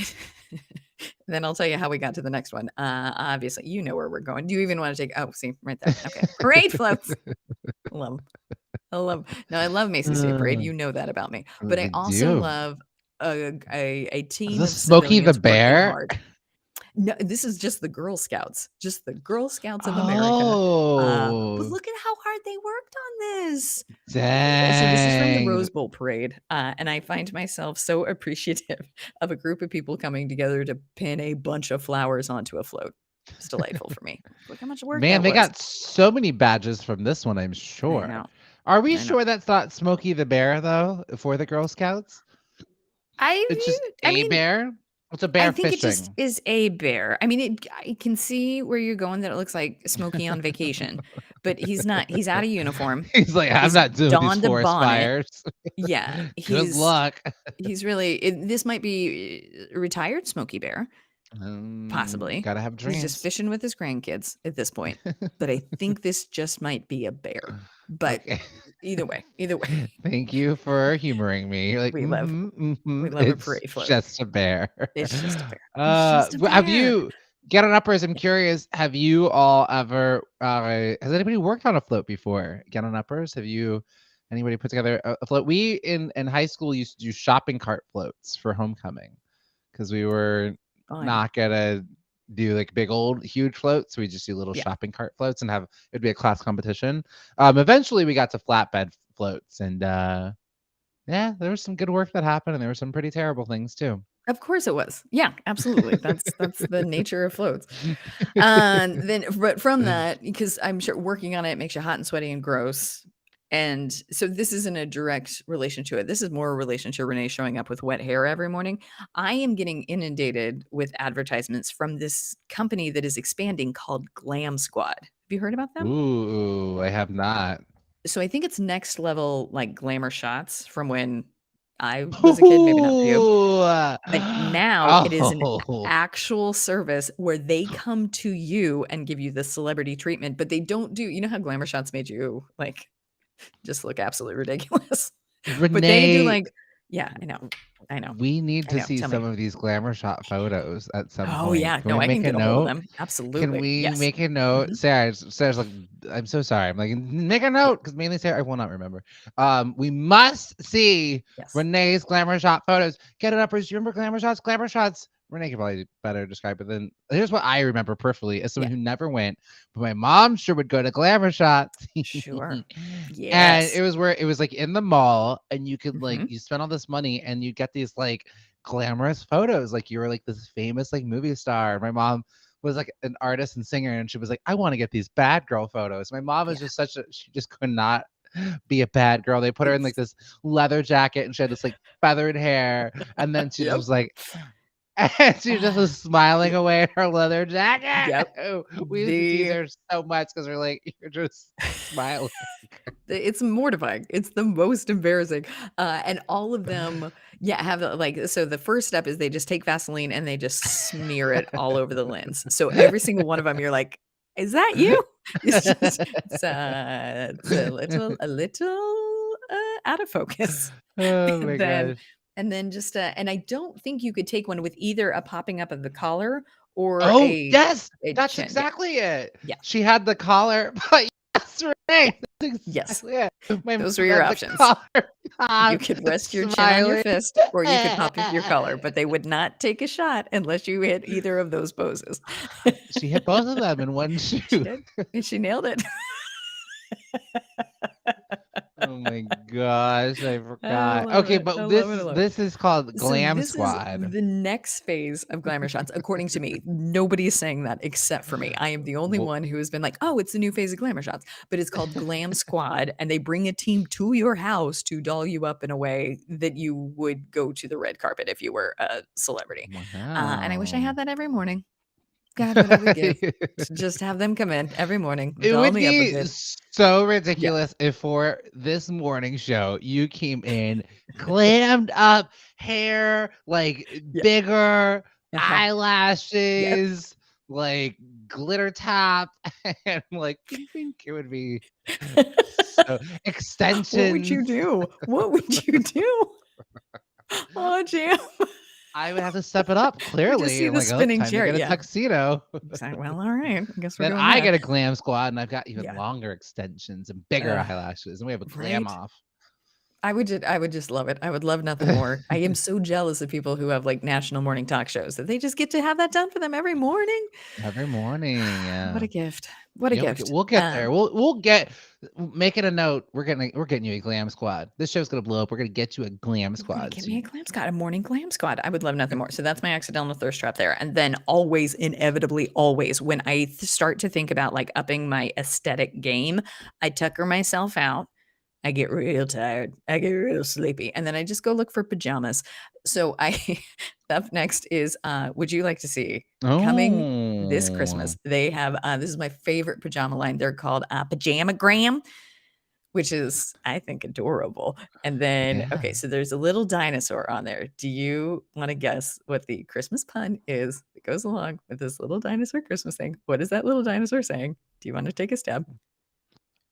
then I'll tell you how we got to the next one. Obviously, you know where we're going. Do you even want to take? Oh, see right there. Okay, parade floats. Love 'em. I love. No, I love Macy's Day Parade. You know that about me. But I I also do. love a Is team this of Smokey the civilians working Bear? hard. No, this is just the Girl Scouts, just the Girl Scouts of America. But Oh, look at how hard they worked on this. So this is from the dang. Rose Bowl parade, and I find myself so appreciative of a group of people coming together to pin a bunch of flowers onto a float. It's delightful for me. Look how much work Man, that they was. got so many badges from this one, I'm I sure. know. Are we I know. sure that's not Smokey the Bear, though, for the Girl Scouts? It's just I a mean, bear? It's a I bear think it just fishing. is a bear. I mean, I can see where you're going that it looks like Smokey on vacation, but he's not. He's out of uniform. He's like, I'm He's not doing these donned a forest bonnet. fires. Yeah, Good luck. he's really. This might be a retired Smokey Bear, possibly. Gotta have He's just dreams. fishing with his grandkids at this point. But I think this just might be a bear. But Okay. either way, Thank you for humoring me. You're like, we love a it's parade float. just a bear. It's just a bear. It's just a Have bear. you get on uppers? I'm curious. Have you all ever? Has anybody worked on a float before? Get on uppers. Have you? Anybody put together a float? We in high school used to do shopping cart floats for homecoming because we were Fun. not gonna do like big old huge floats. We just do little Yeah. shopping cart floats and it'd be a class competition. Eventually we got to flatbed floats and yeah, there was some good work that happened and there were some pretty terrible things too. Of course it was. Yeah, absolutely. That's the nature of floats. But from that, because I'm sure working on it makes you hot and sweaty and gross. And so this isn't a direct relation to it. This is more a relation to Renee showing up with wet hair every morning. I am getting inundated with advertisements from this company that is expanding called Glam Squad. Have you heard about them? Ooh, I have not. So I think it's next level like glamour shots from when I was a kid, maybe not for you. But now it is an actual service where they come to you and give you the celebrity treatment, but they don't do, you know how glamour shots made you like just look absolutely ridiculous. Renee, but they do like, yeah, I know. We need to know, see tell some me. of these glamour shot photos at some point. Oh yeah, Can no, we I make can a get a hold of note? them. Absolutely. Can we Yes. make a note? Mhm. Sarah's like, I'm so sorry. I'm like, make a note because mainly Sarah, I will not remember. We must see Yes. Renee's glamour shot photos. Get it uppers. You remember glamour shots? Glamour shots. Renee can probably better describe it than. Here's what I remember peripherally as someone who never went, but my mom sure would go to glamour shots. Sure. And Yes. it was like in the mall, and you could like Mhm. you spend all this money, and you get these like glamorous photos, like you were like this famous like movie star. My mom was like an artist and singer, and she was like, I want to get these bad girl photos. My mom is just she just could not be a bad girl. They put her in like this leather jacket, and she had this like feathered hair, and then she just was like. And she just was smiling away in her leather jacket. Yep. Oh, we used to tease her so much because we're like, you're just smiling. It's mortifying. It's the most embarrassing. And all of them, have like, so the first step is they just take Vaseline and they just smear it all over the lens. So every single one of them, you're like, is that you? It's a little out of focus. Oh my gosh. And then just, and I don't think you could take one with either a popping up of the collar or Yes, a that's chin. exactly it. Yeah. She had the collar, but yes, Renee. Yes. It. Those were your options. You could rest your chin on your fist or you could pop up your collar, but they would not take a shot unless you hit either of those poses. She hit both of them in one shoot. She did. And she nailed it. Oh my gosh, I forgot. Okay, but this is called Glam Squad. The next phase of glamour shots, according to me. Nobody is saying that except for me. I am the only one who has been like, oh, it's the new phase of glamour shots. But it's called Glam Squad, and they bring a team to your house to doll you up in a way that you would go to the red carpet if you were a celebrity. Wow. And I wish I had that every morning. God, what I would give to just have them come in every morning. It doll would me up a be bit. so ridiculous if for this morning show you came in glammed up, hair like bigger, eyelashes, like glitter top, and like it would be so extensions. What would you do? What would you do? Oh, Jam. I would have to step it up clearly. See I'm the like, spinning time chair. to get a tuxedo. Well, all right. I guess we're Then doing I that. get a glam squad, and I've got even longer extensions and bigger eyelashes, and we have a glam right? off. I would just love it. I would love nothing more. I am so jealous of people who have like national morning talk shows that they just get to have that done for them every morning. Every morning, yeah. What a gift! What a gift! We'll get there. We'll get. Make it a note. We're getting you a glam squad. This show's gonna blow up. We're gonna get you a glam squad. Get me a glam squad, a morning glam squad. I would love nothing more. So that's my accidental thirst trap there. And then always, inevitably, always, when I start to think about like upping my aesthetic game, I tucker myself out I get real tired. I get real sleepy. And then I just go look for pajamas. So up next is would you like to see coming this Oh, Christmas? They have this is my favorite pajama line. They're called Pajamagram, which is, I think, adorable. And then, okay, yeah. so there's a little dinosaur on there. Do you want to guess what the Christmas pun is that goes along with this little dinosaur Christmas thing? What is that little dinosaur saying? Do you want to take a stab?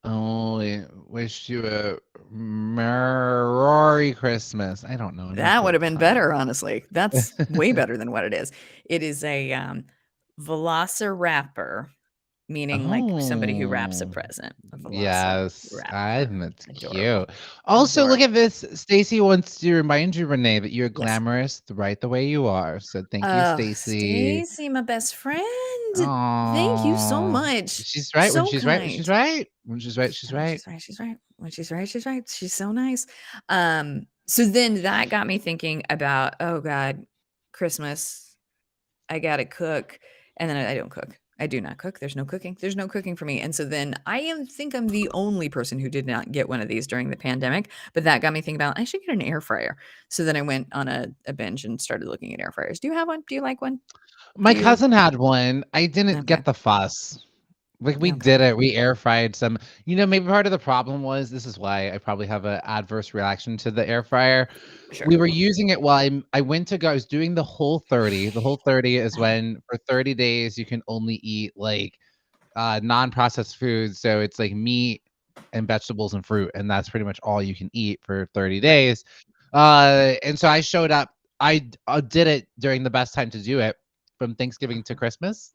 Oh, I wish you a Merry Christmas. I don't know. I don't That feel would like have been pun. better, honestly. That's way better than what it is. It is a velociraptor, meaning like somebody who wraps a Oh, present. A yes. I velociraptor. think that's Adorable. cute. Also, look Adorable. at this. Stacy wants to remind you, Renee, that you're Yes. glamorous right the way you are. So thank you, Oh, Stacy. Stacy, my best friend. Thank you so Oh, much. she's right. When So she's right, she's kind. right. When she's right, she's When right. she's right, she's right. When she's right, she's right. She's so nice. So then that got me thinking about, oh God, Christmas. I gotta cook. And then I don't cook. I do not cook. There's no cooking. There's no cooking for me. And so then think I'm the only person who did not get one of these during the pandemic. But that got me thinking about I should get an air fryer. So then I went on a binge and started looking at air fryers. Do you have one? Do you like one? Do My you? cousin had one. I didn't Okay. get the fuss. Like, we Okay. did it. We air fried some. Maybe part of the problem was this is why I probably have an adverse reaction to the air fryer. Sure. We were using it while I went to go. I was doing the Whole30. The Whole30 is when for 30 days you can only eat like non-processed foods. So it's like meat and vegetables and fruit, and that's pretty much all you can eat for 30 Right. days. And so I showed up. I did it during the best time to do it, from Thanksgiving to Christmas.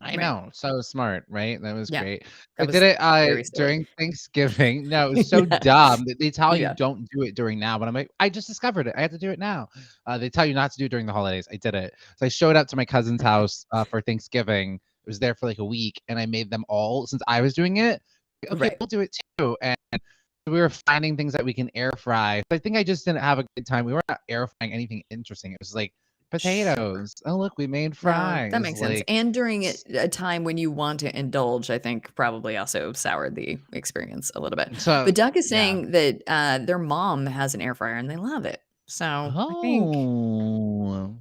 I Right. know, so smart, right? That was Yeah. great. I That did was it very silly. during Thanksgiving. No, it was so Yeah. dumb that they tell you Yeah. don't do it during now, but I'm like, I just discovered it. I have to do it now. They tell you not to do it during the holidays. I did it. So I showed up to my cousin's house for Thanksgiving. I was there for like a week, and I made them all since I was doing it. Okay, Right. we'll do it too. And we were finding things that we can air fry. I think I just didn't have a good time. We weren't air frying anything interesting. It was like Sure. potatoes. Oh, look, we made No, that fries. makes sense. Like, And during a time when you want to indulge, I think probably also soured the experience a little bit. so But Duck is yeah. saying that their mom has an air fryer and they love it. So I think Oh,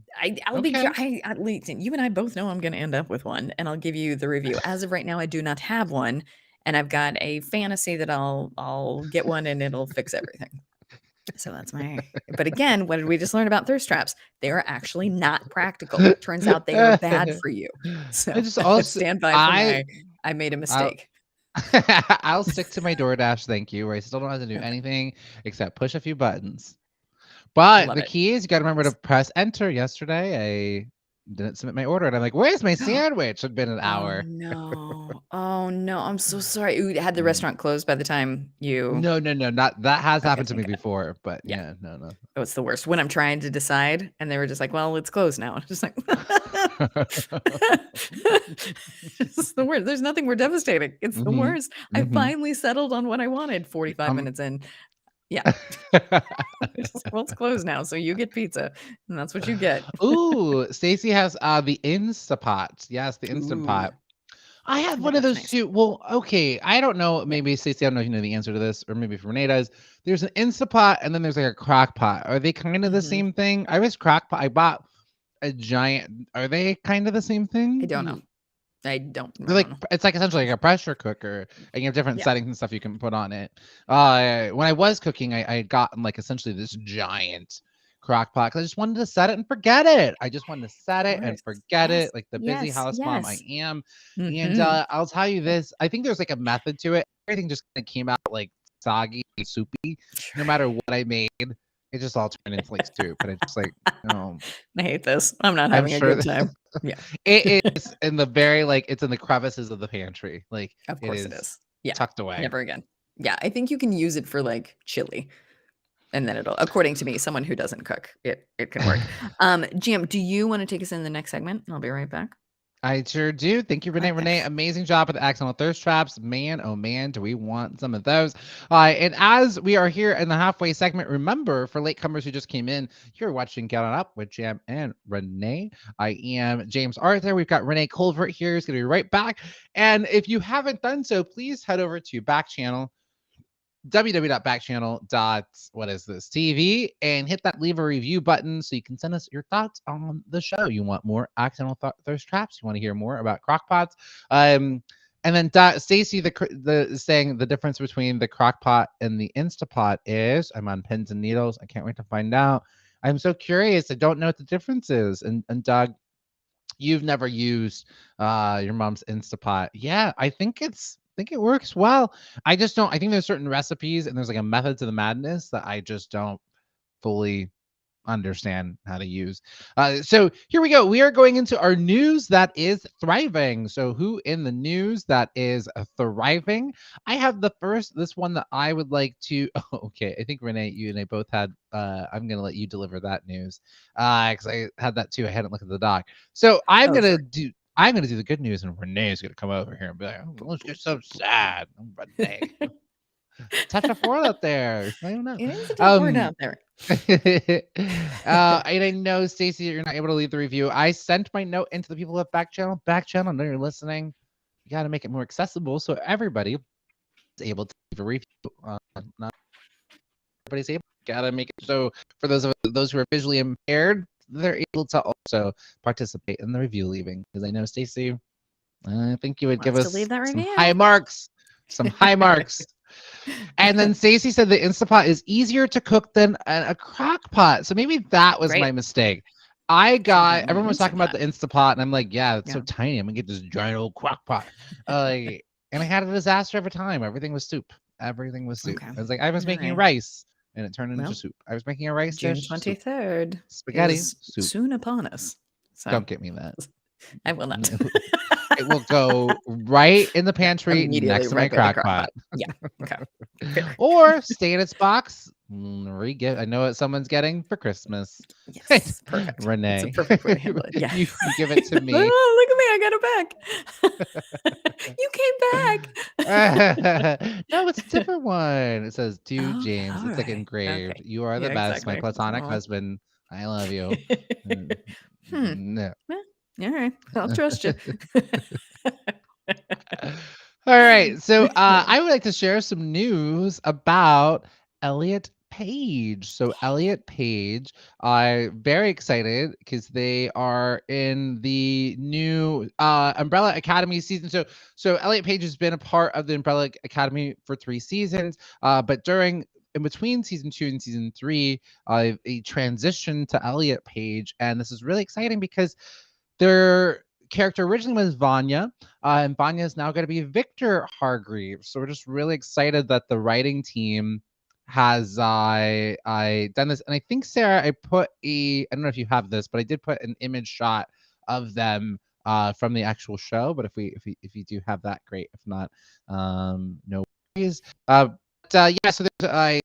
I'll be okay. listen, you and I both know I'm going to end up with one, and I'll give you the review. As of right now, I do not have one, and I've got a fantasy that I'll get one and it'll fix everything. So that's my. But again, what did we just learn about thirst traps? They are actually not practical. Turns out they are bad for you. I So just also stand by for I my. I made a I'll mistake. I'll stick to my DoorDash, thank you, where I still don't have to do Okay, anything except push a few buttons. But love the it. key is you gotta remember to press enter. Yesterday, I didn't submit my order, and I'm like, "Where's my sandwich?" It'd been an Oh hour. no! Oh no! I'm so sorry. Ooh, had the Mm. restaurant closed by the time you? No, no, no, not that has Okay, happened to me thank God. before, but Yeah. yeah, no, no. Oh, it's the worst when I'm trying to decide, and they were just like, "Well, it's closed now." I'm just like, it's the worst. There's nothing more devastating. It's the Mhm, worst. I mhm. finally settled on what I wanted 45 Um minutes in. Yeah. It's just like, well, it's closed now, so you get pizza, and that's what you get. Ooh, Stacy has, the Instapot. Yes, the Instant Ooh, Pot. I I had bet one of that's those nice. too. Well, okay, I don't know, Yeah. maybe Stacey, I don't know if you know the answer to this, or maybe if Renee does. There's an Instapot and then there's like a crock pot. Are they kind of the Mhm. same thing? I was crock pot. I bought a giant. Are they kind of the same I thing? don't know. I don't They're know. like it's like essentially like a pressure cooker, and you have different Yeah. settings and stuff you can put on it. When I was cooking, I had gotten like essentially this giant crock pot because I just wanted to set it and forget it. I just wanted to Of set it and course. forget Yes. it, like the busy Yes. house mom I Yes. am. And Mhm. I'll tell you this: I think there's like a method to it. Everything just kind of came out like soggy, and soupy. No Sure. matter what I made, it just all turned into like soup. And I just like, oh, I hate this. I'm not I'm having a sure good time. Yeah. it is in the very like it's in the crevices of the pantry. Like Of it course it is is. Yeah. tucked away. Never again. Yeah, I think you can use it for, like, chili, and then it'll according to me, someone who doesn't cook, it can work. Jim, do you wanna take us in the next segment? I'll be right back. I sure do. Thank you, Renee. Okay. Renee, amazing job with the accidental thirst traps. Man, oh man, do we want some of those? And as we are here in the halfway segment, remember for latecomers who just came in, you're watching Get On Up with Jam and Renee. I am James Arthur. We've got Renee Colvert here. He's going to be right back. And if you haven't done so, please head over to Backchannel. www.backchannel.what is this TV and hit that leave a review button so you can send us your thoughts on the show. You want more accidental thirst traps? You want to hear more about crockpots? And then Stacy, the saying the difference between the crockpot and the Instapot is, I'm on pins and needles. I can't wait to find out. I'm so curious. I don't know what the difference is. And Doug, you've never used your mom's Instapot. Yeah, I think it works well. I just don't. I think there's certain recipes and there's like a method to the madness that I just don't fully understand how to use. So here we go. We are going into our news that is thriving. So who in the news that is thriving? I have this one that I would like to. Oh, okay, I think Renee, you and I both had. I'm gonna let you deliver that news because I had that too. I hadn't looked at the doc. So I'm gonna do the good news, and Renee's gonna come over here and be like, "Oh, you're so sad, Renee." Touch a four out there. I don't know. It is a tough word out there. And I know, Stacey, you're not able to leave the review. I sent my note into the people at Backchannel. Backchannel, I know you're listening. You got to make it more accessible so everybody is able to leave a review. Not everybody's able. Got to make it so for those who are visually impaired, they're able to also participate in the review leaving. Because I know, Stacey, I think you would give us leave that some review. high marks. Some high marks. And then Stacey said the Instapot is easier to cook than a crock pot. So maybe that was my mistake. Everyone was talking about the Instapot, and I'm like, yeah, it's so tiny. I'm gonna get this giant old crock pot. And I had a disaster every time. Everything was soup. Everything was soup. Okay. I was like, I was making rice, and it turned into soup. I was making a rice June dish. 23rd. Spaghetti soup. Soon upon us. So Don't get me that. I will not. It will go right in the pantry next to my crock pot. Yeah. Okay. Or stay in its box. Re-gift. I know what someone's getting for Christmas. Yes. Perfect. Renee. It's a perfect way to handle it. Yeah. you give it to me. Oh, look at me. I got it back. You came back. No, it's a different one. It says to James. It's like right. engraved. Okay. You are the best, exactly. my platonic husband. I love you. No. All right. I'll trust you. All right. So I would like to share some news about Elliot Page. So Elliot Page, I'm very excited because they are in the new Umbrella Academy season. So Elliot Page has been a part of the Umbrella Academy for 3 seasons, but in between season 2 and season 3, a transition to Elliot Page, and this is really exciting because their character originally was Vanya, and Vanya is now going to be Victor Hargreaves. So we're just really excited that the writing team has I done this. And I think, Sarah, I don't know if you have this, but I did put an image shot of them from the actual show. But if you do have that, great. If not, no worries. Yeah, so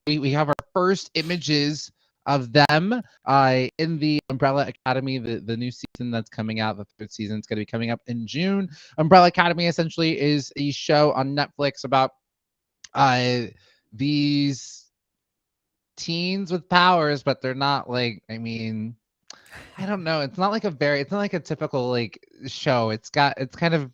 we have our first images of them in the Umbrella Academy, the new season that's coming out. The 3rd season is going to be coming up in June. Umbrella Academy essentially is a show on Netflix about these teens with powers, but they're not like, I don't know. It's not like a typical like show. It's kind of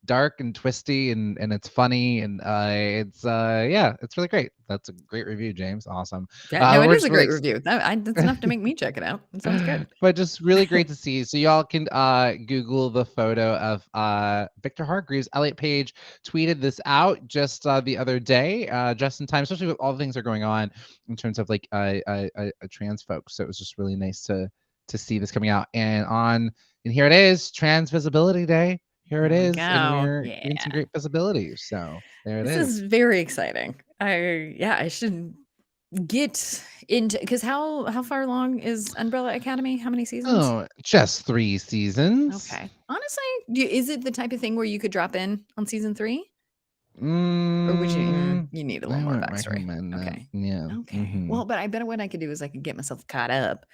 dark and twisty and it's funny and it's really great. That's a great review, James. Awesome. Yeah, no, it is a great review. That's enough to make me check it out. It sounds good. But just really great to see. So y'all can Google the photo of Victor Hargreaves. Elliot Page tweeted this out just the other day, just in time, especially with all the things that are going on in terms of like trans folks. So it was just really nice to see this coming out. And here it is, Trans Visibility Day. Here it is, and we're getting some great visibility. So there it is. This is very exciting. I should get into, because how far along is Umbrella Academy? How many seasons? Oh, just 3 seasons. Okay. Honestly, is it the type of thing where you could drop in on season 3? Or would you need a little more backstory? Okay. Yeah. Okay. Mm-hmm. Well, but I bet what I could do is I could get myself caught up.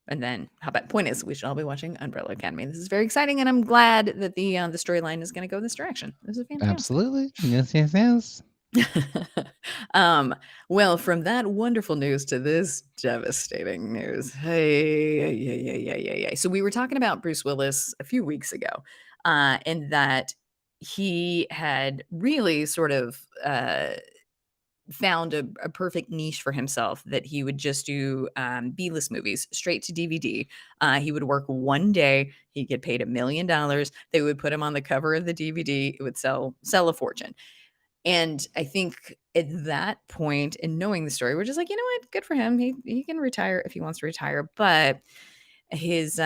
And then, point is, we should all be watching Umbrella Academy. This is very exciting, and I'm glad that the storyline is going to go this direction. This is fantastic. Absolutely. Yes. Well, from that wonderful news to this devastating news. Hey. So we were talking about Bruce Willis a few weeks ago, and that he had really sort of found a perfect niche for himself, that he would just do B-list movies straight to DVD. He would work one day. He'd get paid $1 million. They would put him on the cover of the DVD. It would sell a fortune. And I think at that point, and knowing the story, we're just like, you know what, good for him. He can retire if he wants to retire. But his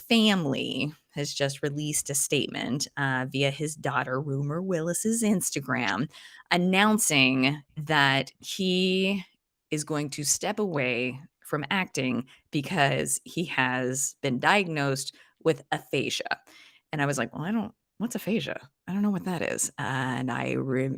family has just released a statement via his daughter, Rumor Willis's Instagram, announcing that he is going to step away from acting because he has been diagnosed with aphasia. And I was like, well, what's aphasia? I don't know what that is. And I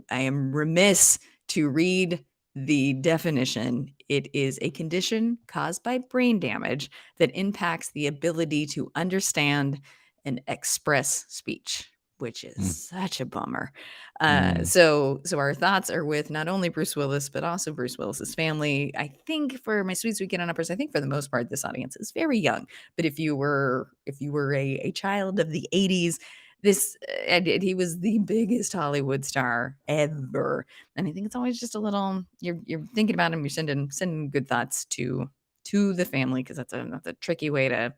am remiss to read the definition. It is a condition caused by brain damage that impacts the ability to understand and express speech, which is such a bummer. So our thoughts are with not only Bruce Willis, but also Bruce Willis's family. I think for my Sweet Sweet Kid on Uppers, I think for the most part, this audience is very young. But if you were a child of the 80s, he was the biggest Hollywood star ever. And I think it's always just a little, you're thinking about him, you're sending good thoughts to the family, because that's a tricky way to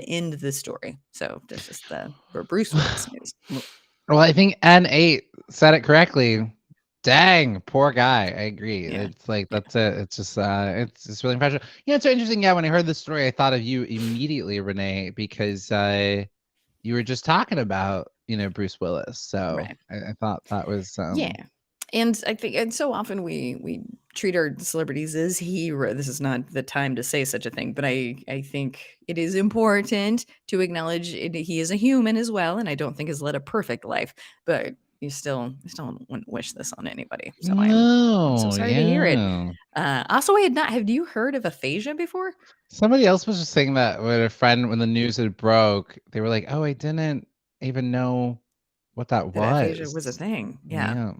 end the story. So there's just the Bruce Willis news. Well, I think N8 said it correctly. Dang, poor guy. I agree. Yeah. It's like that's it. It's just it's really impressive. It's so interesting. Yeah, when I heard the story, I thought of you immediately, Renee, because you were just talking about Bruce Willis. So Right. I thought that was yeah. And I think, and so often we treat our celebrities as heroes. This is not the time to say such a thing, but I think it is important to acknowledge he is a human as well, and I don't think has led a perfect life. But you still wouldn't wish this on anybody. So I'm so sorry to hear it. Also, have you heard of aphasia before? Somebody else was just saying that with a friend when the news had broke. They were like, "Oh, I didn't even know what that was." Aphasia was a thing. Yeah.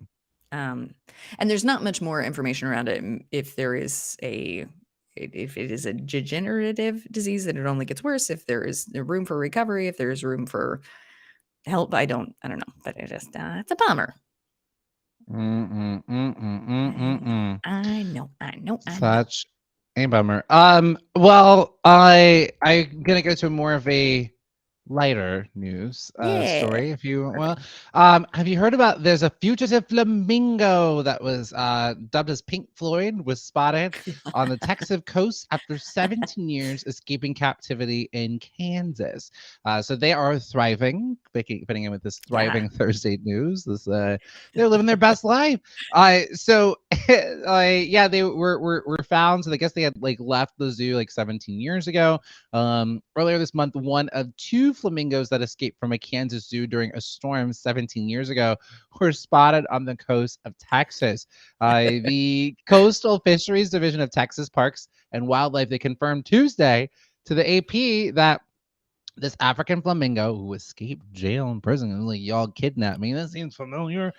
And there's not much more information around it. If it is a degenerative disease, then it only gets worse. If there is room for recovery, if there is room for help, I don't know, but it's a bummer. I know. Such a bummer. Well, I'm gonna go to more of a lighter news story, if you will. Have you heard about? There's a fugitive flamingo that was dubbed as Pink Floyd, was spotted on the Texas coast after 17 years escaping captivity in Kansas. So they are thriving. Fitting in with this thriving Thursday news. They're living their best life. So yeah, they were found. So I guess they had left the zoo 17 years ago. Earlier this month, one of two flamingos that escaped from a Kansas zoo during a storm 17 years ago were spotted on the coast of Texas. The Coastal Fisheries Division of Texas Parks and Wildlife, they confirmed Tuesday to the AP that this African flamingo who escaped jail and prison, and y'all kidnapped me. That seems familiar.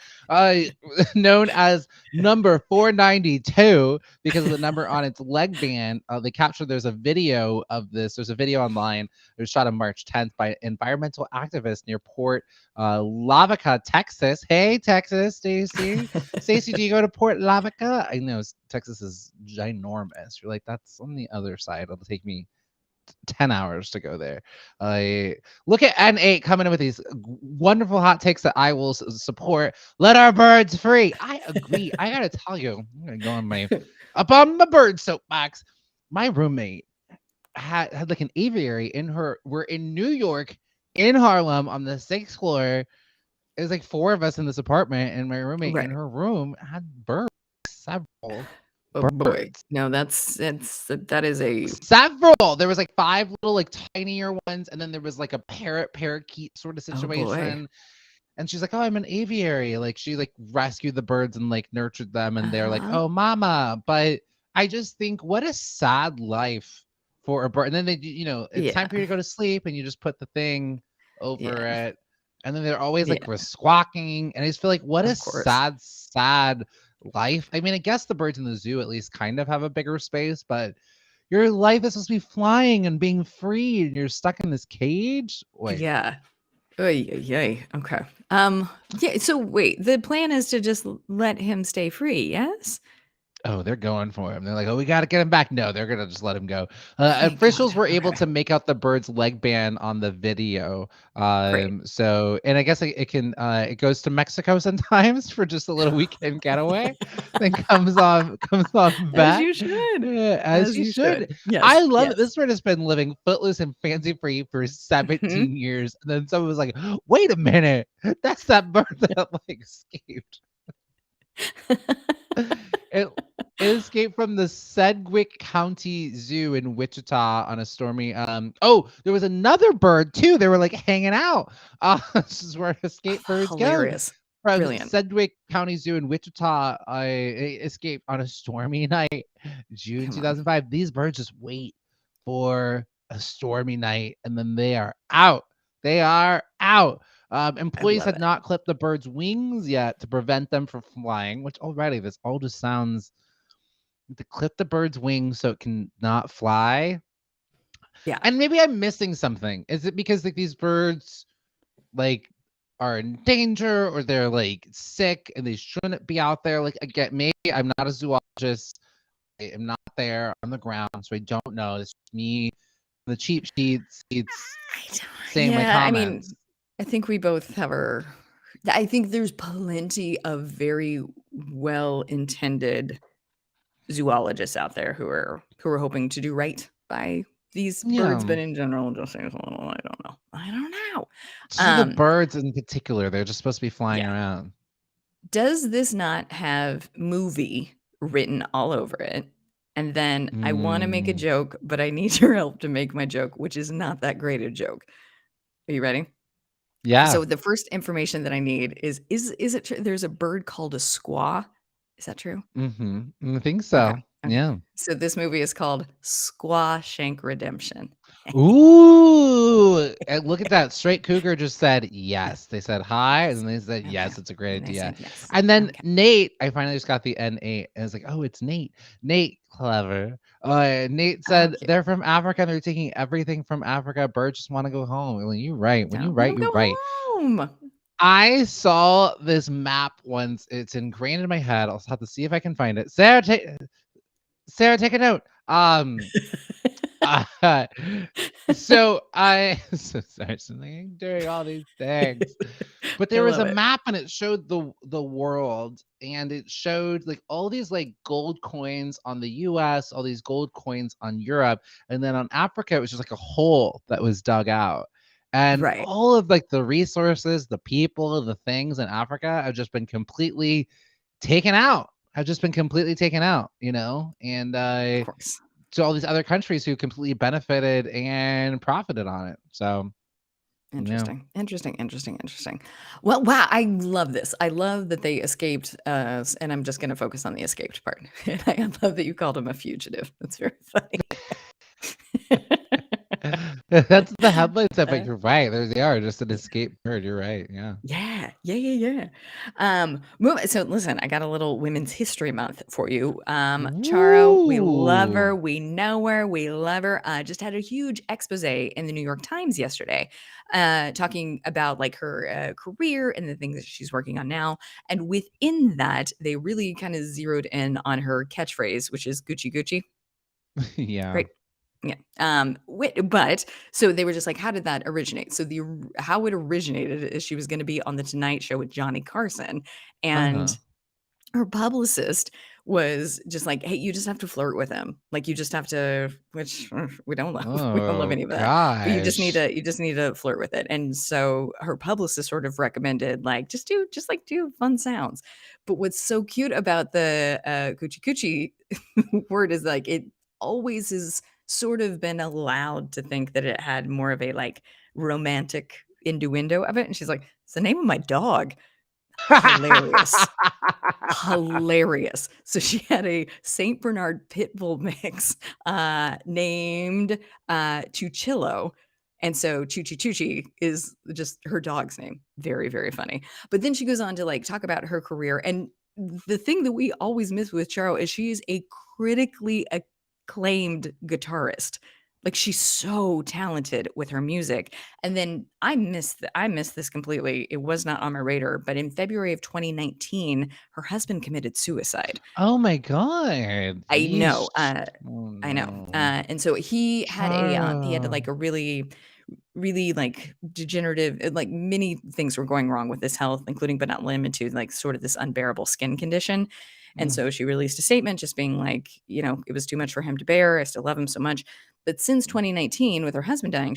Known as number 492 because of the number on its leg band. They captured. There's a video of this. There's a video online. It was shot on March 10th by environmental activists near Port Lavaca, Texas. Hey, Texas, Stacy. Stacy, do you go to Port Lavaca? I know Texas is ginormous. You're like, that's on the other side. It'll take me 10 hours to go there. Look at N8 coming in with these wonderful hot takes that I will support. Let our birds free. I agree. I gotta tell you, I'm gonna go on my bird soapbox. My roommate had an aviary in her. We're in New York, in Harlem, on the 6th floor. It was 4 of us in this apartment, and my roommate in her room had birds, several. Oh boy. No, that is a several. There was 5 little tinier ones, and then there was a parakeet sort of situation. And she's like, "Oh, I'm an aviary." She rescued the birds and nurtured them, and they're like, "Oh, mama." But I just think, what a sad life for a bird. And then they, it's time for you to go to sleep, and you just put the thing over it, and then they're always squawking, and I just feel what a sad life. I mean, I guess the birds in the zoo at least kind of have a bigger space, but your life is supposed to be flying and being free, and you're stuck in this cage. Yeah. Okay. Yeah. So wait, the plan is to just let him stay free, yes? Oh, they're going for him. They're like, "Oh, we got to get him back." No, they're gonna just let him go. Thank God. Officials were able Okay. to make out the bird's leg band on the video. Great. So, and I guess it can, it goes to Mexico sometimes for just a little weekend getaway, then comes on As back. you should. Yeah, as As you you should. should. I Yes. love it. Yes. This bird has been living footloose and fancy free for Mhm. 17 years, and then someone was like, "Wait a minute, that's that bird that like escaped." It it escaped from the Sedgwick County Zoo in Wichita on a stormy. Oh, there was another bird too. They were like hanging out. This is where escaped birds go. Hilarious. From Brilliant. Sedgwick County Zoo in Wichita, it escaped on a stormy night, June Come on. 2005. These birds just wait for a stormy night and then they are out. They are out. I Employees love had it. not clipped the bird's wings yet to prevent them from flying, which already this all just sounds to clip the bird's wings so it can not fly. Yeah. And maybe I'm missing something. Is it because like these birds like are in danger or they're like sick and they shouldn't be out there? Like again, maybe I'm not a zoologist. I am not there on the ground, so I don't know. It's just me, the cheap sheets, saying my Yeah, I mean, comments. I think we both have our. I think there's plenty of very well-intended zoologists out there who are hoping to do right by these birds, Yeah. but in general, just saying, "Oh, I don't know. I don't know." To the birds in particular, they're just supposed to be flying Yeah. around. Does this not have movie written all over it? And then I want to make a Mm, joke, but I need your help to make my joke, which is not that great a joke. Are you ready? yeah. So the first information that I need is it true there's a bird called a squaw? Is that true? I think Okay. so. Okay. Yeah. So this movie is called Squawshank Redemption. Ooh, and look at that. Straight Cougar just said yes. They said hi, Yes. and they said Okay. yes, it's a great And I idea. said yes. And then Okay. Nate, I finally just got the N8, and it's like, oh, it's Nate. Nate, clever. Nate Oh, said cute. they're from Africa. And they're taking everything from Africa. Birds just want to go home. Well, you're right. When you Let write, 'em you're go right. home. I saw this map once. It's ingrained in my head. I'll have to see if I can find it. Sarah, take a note. Uh, so I so sorry, doing all these things. But I there was love a it. map and it showed the world and it showed like all these like gold coins on the US, all these gold coins on Europe, and then on Africa it was just like a hole that was dug out. And Right. all of like the resources, the people, the things in Africa have just been completely taken out. Have just been completely taken out, you know? And Of course. to all these other countries who completely benefited and profited on it. So, yeah. Interesting. Well, wow, I love this. I love that they escaped, and I'm just gonna focus on the escaped part. And I love that you called him a fugitive. That's very funny. That's the headline stuff, but Uh, you're right. There they are, just an escaped bird. You're right. Yeah. yeah. So listen, I got a little Women's History Month for you. Charo, we love her, Ooh. we know her, we love her. Just had a huge expose in the New York Times yesterday, talking about like her career and the things that she's working on now. And within that, they really kind of zeroed in on her catchphrase, which is Gucci Gucci. Yeah. Great. Yeah. But so they were just like, how did that originate? So how it originated is she was going to be on the Tonight Show with Johnny Carson, Uh-huh. and her publicist was just like, hey, you just have to flirt with him. Like you just have to, which we don't love. We don't love Oh any of that. But gosh. you just need to flirt with it. And so her publicist sort of recommended like just do fun sounds. But what's so cute about the coochie coochie word is like it always has sort of been allowed to think that it had more of a like romantic innuendo of it. And she's like, it's the name of my dog. Hilarious. Hilarious. So she had a Saint Bernard pit bull mix named Chuchillo. And so Chuchi Chuchi is just her dog's name. Very, very funny. But then she goes on to like talk about her career. And the thing that we always miss with Charo is she is a critically acclaimed guitarist. Like, she's so talented with her music. And then I missed this completely. It was not on my radar, but in February of 2019, her husband committed suicide. Oh my God. I Yeesh. know, Oh I know. no. And so he had like Child. a really like degenerative, like many things were going wrong with his health, including but not limited to like sort of this unbearable skin condition. And Mm. so she released a statement just being like, it was too much for him to bear. I still love him so much. But since 2019, with her husband dying,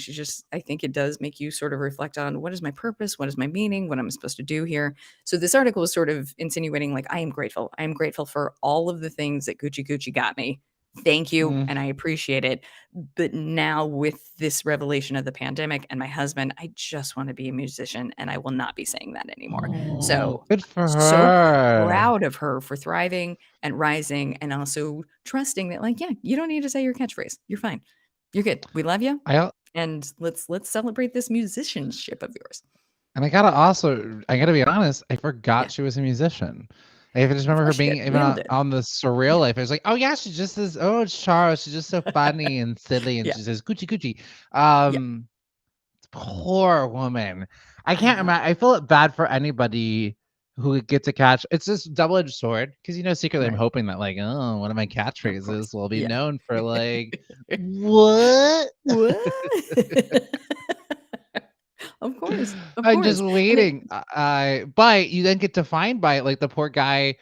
I think it does make you sort of reflect on, what is my purpose? What is my meaning? What am I supposed to do here? So this article is sort of insinuating like, I am grateful. I am grateful for all of the things that Gucci Gucci got me. Thank you. Mm. And I appreciate it. But now with this revelation of the pandemic and my husband, I just want to be a musician and I will not be saying that anymore. Oh, So good for so her. proud of her for thriving and rising and also trusting that, like, yeah, you don't need to say your catchphrase. You're fine. You're good. We love you. I And let's celebrate this musicianship of yours. And I gotta be honest, I forgot Yeah. she was a musician. I just Of remember her course you being did. even We all did. on the Surreal Life. I was like, oh yeah, she just says, oh, it's Charles. She's just so funny and silly, and Yeah. she says Gucci Gucci. Yeah. Poor woman. I I can't know. imagine. I feel bad for anybody who gets a catch. It's this double-edged sword because secretly I'm Right. hoping that like, oh, one of my Of course. catchphrases will be Yeah. known for like what? What? Of course. Of I'm just course. And it waiting. But you then get defined by it, like the poor guy.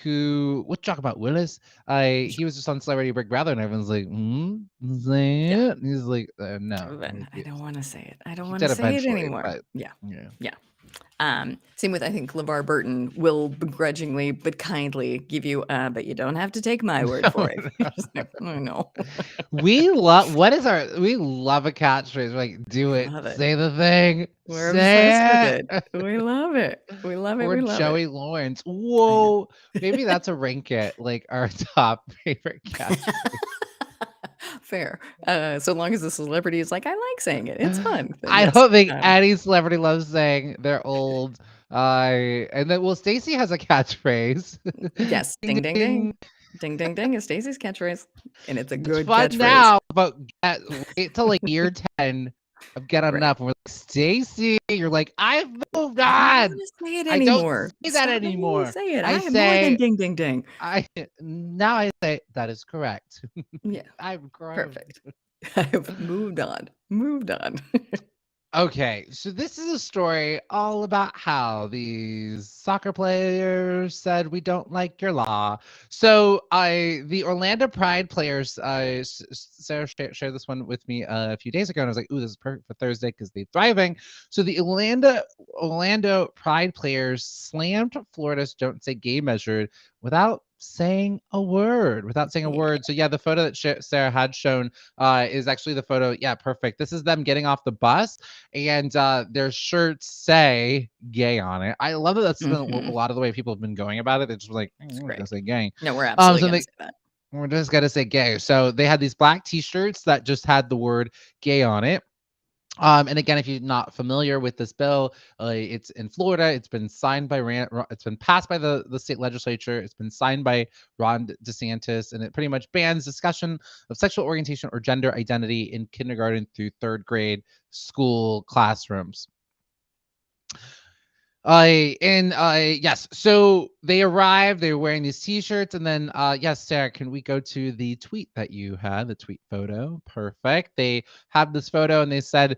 Who? Let's talk about Willis. He was just on Celebrity Big Brother, and everyone's like, is that yeah. it? And he's like, no. But I don't want to say it. I don't He want to did say it eventually, anymore. but Yeah. yeah. Yeah. Same with, I think, LeVar Burton will begrudgingly but kindly give you, but you don't have to take my word for it. No, Just like, I know. we love a catchphrase. We're like, do We it, love it. say the thing, We're obsessed with say it. it. We love it. We love it. Poor We love it. Joey Lawrence. I know. Whoa, maybe that's a rank it like our top favorite catchphrase. Fair. So long as the celebrity is like, I like saying it. It's fun. Then I yes. don't think any celebrity loves saying they're old. And then Stacey has a catchphrase. Yes. Ding, Ding, ding, ding, ding. ding. Ding, ding, ding is Stacey's catchphrase. And it's a It's good fun catchphrase. now, but wait till like year 10 of Get On Right. Enough. And we're like, Stacey, you're like, I've moved I don't on. want to say it I don't anymore. say that Stop making me anymore. say it. I I am more than say, ding, ding, ding. now I say that is correct. Yeah. I've grown. Perfect. I have moved on. Moved on. Okay, so this is a story all about how these soccer players said we don't like your law. So the Orlando Pride players, Sarah shared this one with me a few days ago, and I was like, "Ooh, this is perfect for Thursday because they're thriving." So the Orlando Pride players slammed Florida's "Don't Say Gay" measure without saying a word. Yeah. So yeah, the photo that Sarah had shown is actually the photo. Yeah, perfect. This is them getting off the bus, and their shirts say "gay" on it. I love that. That's been a Mhm. lot of the way people have been going about it. They're just like, It's we're great. gonna say "gay." No, we're absolutely So gonna say that. we're just gonna say "gay." So they had these black T-shirts that just had the word "gay" on it. And again, if you're not familiar with this bill, it's in Florida. It's been signed by it's been passed by the state legislature. It's been signed by Ron DeSantis, and it pretty much bans discussion of sexual orientation or gender identity in kindergarten through third grade school classrooms. Yes, so they arrived, they were wearing these T-shirts, and then yes, Sarah, can we go to the tweet that you had, the tweet photo? Perfect. They have this photo and they said,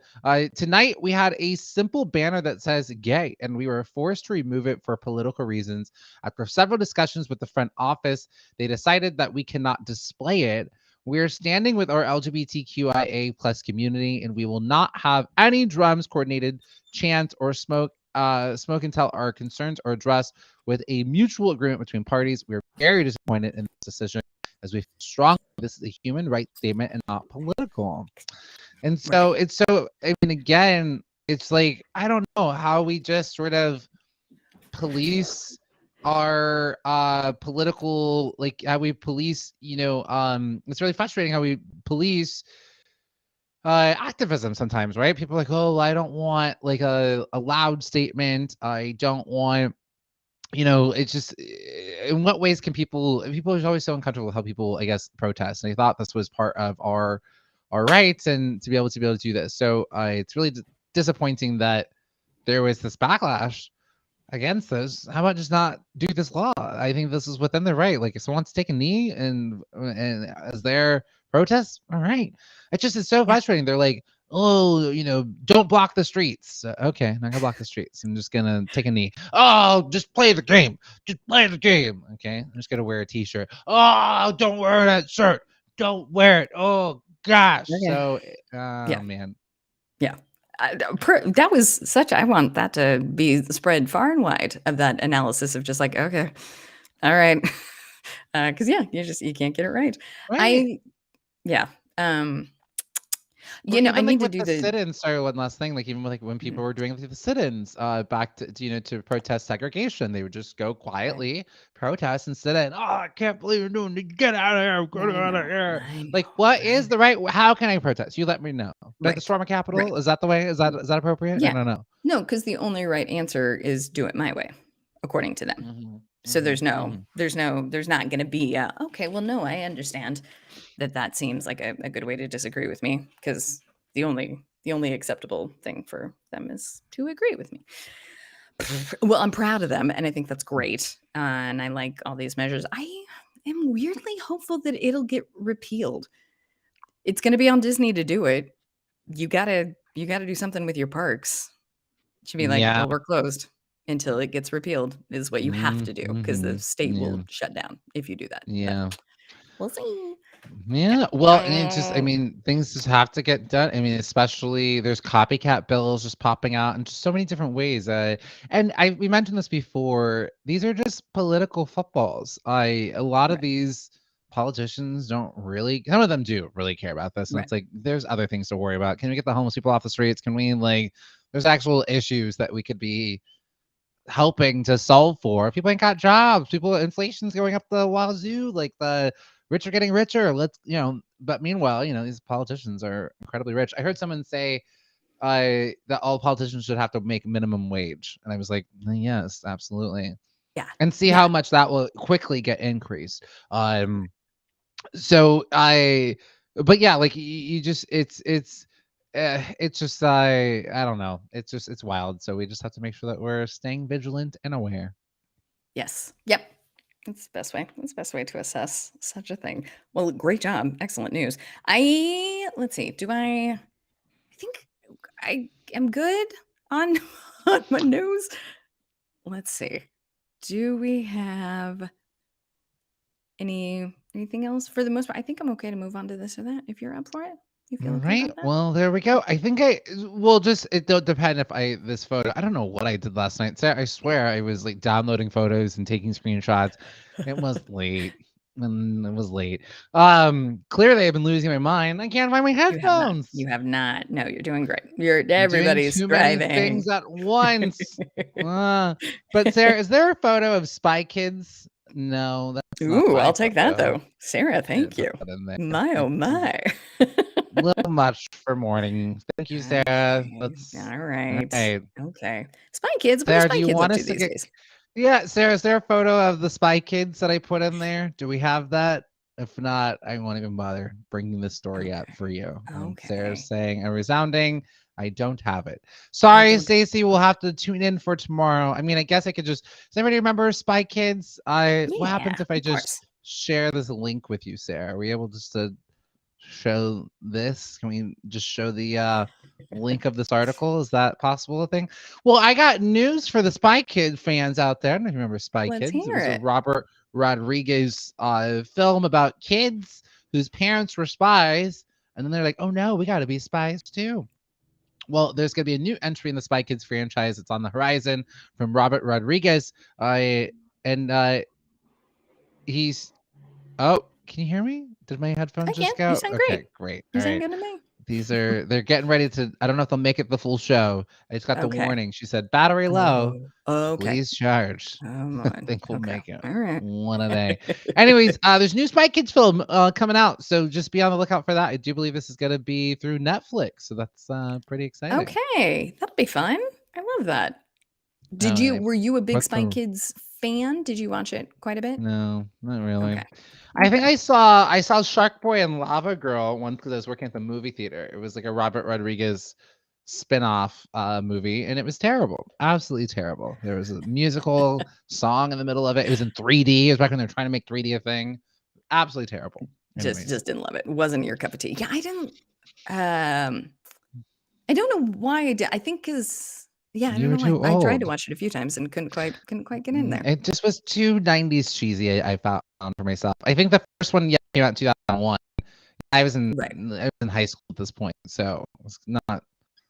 tonight we had a simple banner that says "gay," and we were forced to remove it for political reasons. After several discussions with the front office, they decided that we cannot display it. We are standing with our LGBTQIA plus community, and we will not have any drums, coordinated chants, or smoke until our concerns are addressed with a mutual agreement between parties. We are very disappointed in this decision, as we feel strongly this is a human rights statement and not political. And so Right. I mean, again, it's like, I don't know how we just sort of police our political, like how we police, it's really frustrating how we police activism sometimes, right? People are like, oh, I don't want like a loud statement. I don't want, it's just, in what ways can people are always so uncomfortable with how people, I guess, protest. And I thought this was part of our our rights and to be able to do this. So it's really disappointing that there was this backlash against this. How about just not do this law? I think this is within their right. Like if someone wants to take a knee and as their protest, all right. It's so frustrating. They're like, oh, don't block the streets. Okay, I'm not gonna block the streets. I'm just gonna take a knee. Oh, just play the game. Just play the game. Okay, I'm just gonna wear a t-shirt. Oh, don't wear that shirt. Don't wear it. Oh gosh. Okay. So, Yeah. man. Yeah. That was such. I want that to be spread far and wide of that analysis of just like, okay, all right, because you can't get it right. Right. I need to with do the the sit-ins. Sorry, one last thing. Like even like when people were doing the sit-ins, back to protest segregation, they would just go quietly protest and sit in. Oh, I can't believe you're doing it. Get out of here. Get out of here. Like, what is the right? How can I protest? You let me know. Like the storm of Capitol. Is that the way? Is that appropriate? Yeah. I don't know. No, because the only right answer is do it my way, according to them. So there's not going to be okay. Well, no, I understand that seems like a good way to disagree with me because the only acceptable thing for them is to agree with me. Well, I'm proud of them, and I think that's great, and I like all these measures. I am weirdly hopeful that it'll get repealed. It's going to be on Disney to do it. You gotta do something with your parks. It should be like, well, we're closed until it gets repealed is what you have to do because the state will shut down if you do that. Yeah. But we'll see. Yeah. Well, and it's just, things just have to get done. Especially there's copycat bills just popping out in just so many different ways. And we mentioned this before. These are just political footballs. A lot of these politicians don't really, some of them do really care about this. And it's like, there's other things to worry about. Can we get the homeless people off the streets? Can we there's actual issues that we could be helping to solve for. People ain't got jobs. Inflation's going up the wazoo. Like the rich are getting richer. But meanwhile, these politicians are incredibly rich. I heard someone say that all politicians should have to make minimum wage. And I was like, yes, absolutely. Yeah. And see how much that will quickly get increased. But yeah, like you just, it's just I don't know. It's wild. So we just have to make sure that we're staying vigilant and aware. Yes. Yep. That's the best way. That's the best way to assess such a thing. Well, great job. Excellent news. Let's see. I think I am good on my news. Let's see. Do we have anything else for the most part? I think I'm okay to move on to this or that if you're up for it. You feel okay about that? Well, there we go. I think it will depend if this photo. I don't know what I did last night. Sarah, I swear I was like downloading photos and taking screenshots. It was late. It was late. Clearly I've been losing my mind. I can't find my headphones. You have not. No, you're doing great. Everybody's doing too driving. many things at once. But Sarah, is there a photo of Spy Kids? No, that's Ooh, I'll take that though. Sarah, thank you. My oh my. A little much for morning. Thank you, Sarah. All right. Okay. Spy Kids. Sarah, what do Spy Kids up to these days? Yeah, Sarah, is there a photo of the Spy Kids that I put in there? Do we have that? If not, I won't even bother bringing this story up for you. Okay. Sarah's saying a resounding, I don't have it. Sorry, Stacey, we'll have to tune in for tomorrow. I guess I could just, does anybody remember Spy Kids? What happens if I just share this link with you, Sarah? Are we able just to show this? Can we just show the link of this article? Is that possible, I think? Well, I got news for the Spy Kid fans out there. I don't know if you remember Spy Kids. It was a Robert Rodriguez film about kids whose parents were spies, and then they're like, oh no, we got to be spies too. Well, there's going to be a new entry in the Spy Kids franchise. It's on the horizon from Robert Rodriguez. He's... Oh, can you hear me? Did my headphones just go? You sound great. Okay, great. You sound good to me. They're getting ready to, I don't know if they'll make it the full show. I just got the warning. She said, battery low. Please charge. I think we'll make it. All right. One a day. Anyways, there's a new Spy Kids film coming out. So just be on the lookout for that. I do believe this is going to be through Netflix. So that's pretty exciting. Okay. That'll be fun. I love that. Were you a big Spy Kids fan? Did you watch it quite a bit? No, not really. Okay. I think Okay. I saw Shark Boy and Lava Girl once because I was working at the movie theater. It was like a Robert Rodriguez spin-off movie, and it was terrible. Absolutely terrible. There was a musical song in the middle of it. It was in 3D. It was back when they were trying to make 3D a thing. Absolutely terrible. Just Anyways, didn't love it. Wasn't your cup of tea. Yeah, um I don't know why I did. I think because yeah, I you don't were know why. too I tried to old. watch it a few times and couldn't quite get in there. It just was too 90s cheesy, I found for myself. I think the first one came out in 2001. I was Right. in high school at this point, so it's not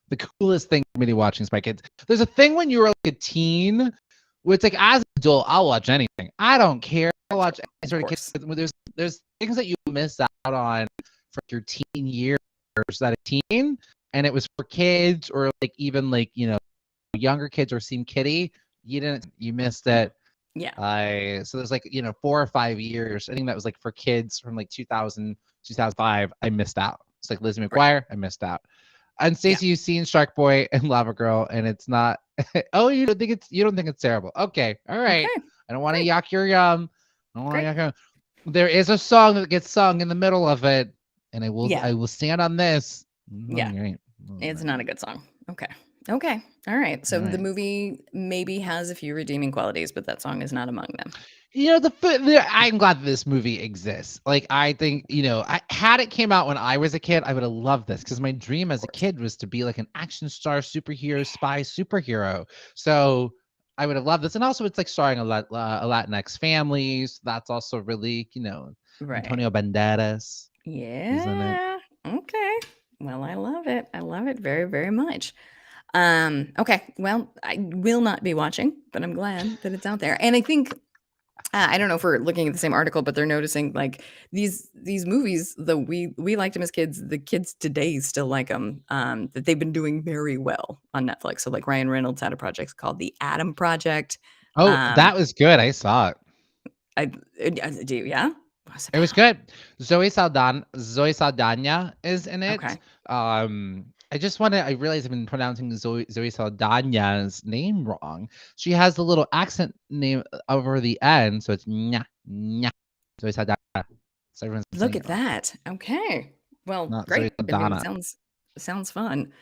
the coolest thing for me to watching Spy Kids. There's a thing when you were like a teen, where it's like as an adult, I'll watch anything. I don't care. I'll watch any sort of kids. There's things that you miss out on for your teen years that a teen, and it was for kids or like even like younger kids or seem kiddie. You missed it. Yeah. So there's like 4 or 5 years. I think that was like for kids from like 2000, 2005. I missed out. It's like Lizzie Right. McGuire. I missed out. And Stacey, you've seen Shark Boy and Lava Girl, and it's not. Oh, you don't think it's terrible? Okay, all right. Okay. I don't want to Great. yuck your yum. I don't want to Great. yuck your. There is a song that gets sung in the middle of it, and I will. Yeah. I will stand on this. Yeah. All right. It's not a good song. Okay. Okay. All right. So All the right. movie maybe has a few redeeming qualities, but that song is not among them. I'm glad that this movie exists. Like, I think, had it came out when I was a kid, I would have loved this because my dream as a kid was to be like an action star superhero, spy superhero. So I would have loved this. And also, it's like starring a Latinx family. So that's also really, Right. Antonio Banderas. Yeah. Okay. Well, I love it. I love it very, very much. Okay. Well, I will not be watching, but I'm glad that it's out there. And I think I don't know if we're looking at the same article, but they're noticing like these movies, though we liked them as kids, the kids today still like them. That they've been doing very well on Netflix. So like Ryan Reynolds had a project called The Adam Project. Oh, that was good. I saw it. I do. Yeah. It was good. Zoe Saldana is in it. Okay. I realize I've been pronouncing Zoe Saldana's name wrong. She has the little accent name over the end, so it's nya nya. Zoe Saldana. So everyone's Look saying at it wrong. that. Okay. Well, Not great. Zoe I mean, Saldana. sounds fun.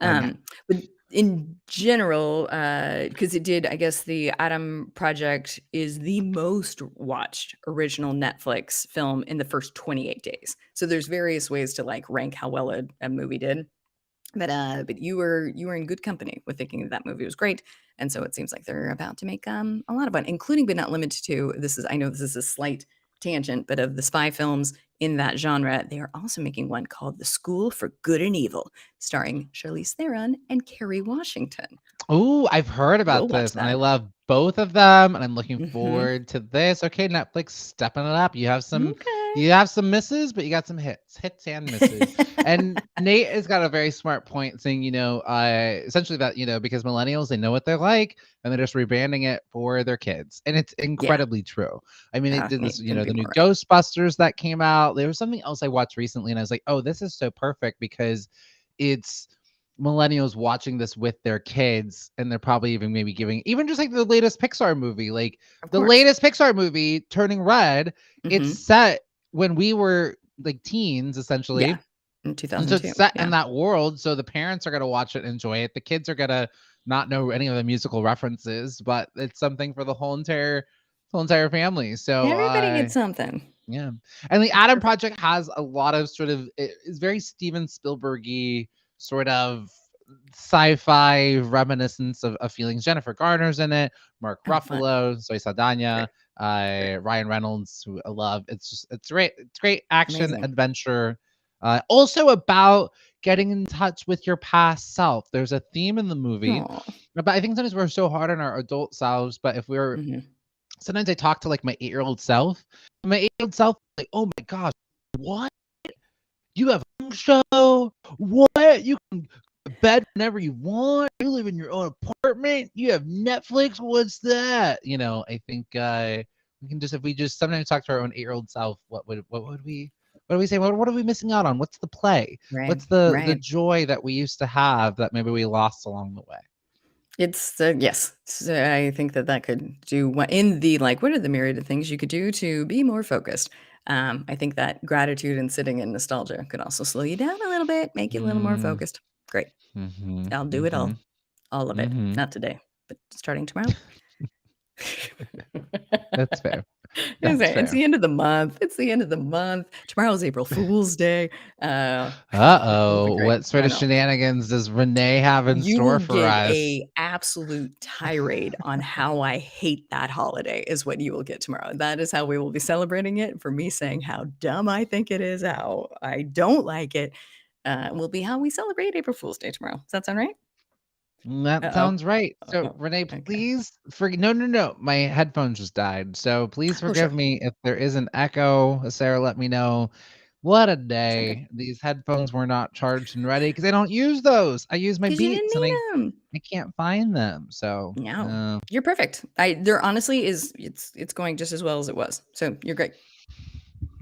Okay. But in general, because it did, I guess the Adam Project is the most watched original Netflix film in the first 28 days. So there's various ways to like rank how well a movie did. But you were in good company with thinking that movie was great. And so it seems like they're about to make a lot of fun, including but not limited to I know this is a slight tangent, but of the spy films in that genre, they are also making one called The School for Good and Evil, starring Charlize Theron and Kerry Washington. Oh, I've heard about We'll watch this, and I that. love both of them, and I'm looking Mhm. forward to this. Okay, Netflix stepping it up. You have some Okay. misses, but you got some hits and misses. And Nate has got a very smart point saying, essentially that, because millennials, they know what they're like, and they're just rebranding it for their kids. And it's Yeah. incredibly true. I mean, it did this, Couldn't be the new more right. Ghostbusters that came out. There was something else I watched recently, and I was like, oh, this is so perfect because it's millennials watching this with their kids, and they're probably even maybe giving even just like the latest Pixar movie, like Of the course. latest Pixar movie, Turning Red. It's Mhm. set when we were like teens, essentially. Yeah. In And so 2002. it's set Yeah. in that world. So the parents are going to watch it and enjoy it. The kids are going to not know any of the musical references, but it's something for the whole entire family. So Everybody gets something. yeah. And the Adam Perfect. Project has a lot of it's very Steven Spielberg-y sort of sci-fi reminiscence of feelings. Jennifer Garner's in it, Mark Oh, fun. Ruffalo, Zoe Saldana, Ryan Reynolds, who I love. It's great. It's great action Amazing. adventure. Also about getting in touch with your past self. There's a theme in the movie, Aw. but I think sometimes we're so hard on our adult selves. But if we're Mhm. sometimes I talk to like my 8-year-old self. My 8-year-old self, like, oh my gosh, what? You have a show? What? You can go to bed whenever you want. You live in your own apartment. You have Netflix. What's that? I think we can if we just sometimes talk to our own 8-year-old self, what would we say? What are we missing out on? What's the play? Right. What's the Right. joy that we used to have that maybe we lost along the way? It's yes. So I think that could do in the like. What are the myriad of things you could do to be more focused? I think that gratitude and sitting in nostalgia could also slow you down a little bit, make you a little more Mm, focused. Great. mhm, I'll do it mhm, all of it. mhm. Not today, but starting tomorrow. That's fair. That's It's fair. the end of the month. It's the end of the month. Tomorrow's April Fool's Day. It'll be Uh-oh, great. what sort I of know. shenanigans does Renee have in You store will for get us? a absolute tirade on how I hate that holiday is what you will get tomorrow. That is how we will be celebrating it. For me saying how dumb I think it is, how I don't like it, will be how we celebrate April Fool's Day tomorrow. Does that sound right? That Uh-oh. sounds right. So, Uh-oh. Renee, Okay. please no, no, no. My headphones just died. So please Oh, forgive sure. me if there is an echo. Sarah, let me know. What a Sound good. day. These headphones were not charged and ready because I don't use those. I use my 'Cause you didn't Beats and need I them. I can't find them. So, No. You're perfect. There honestly is it's going just as well as it was. So you're great.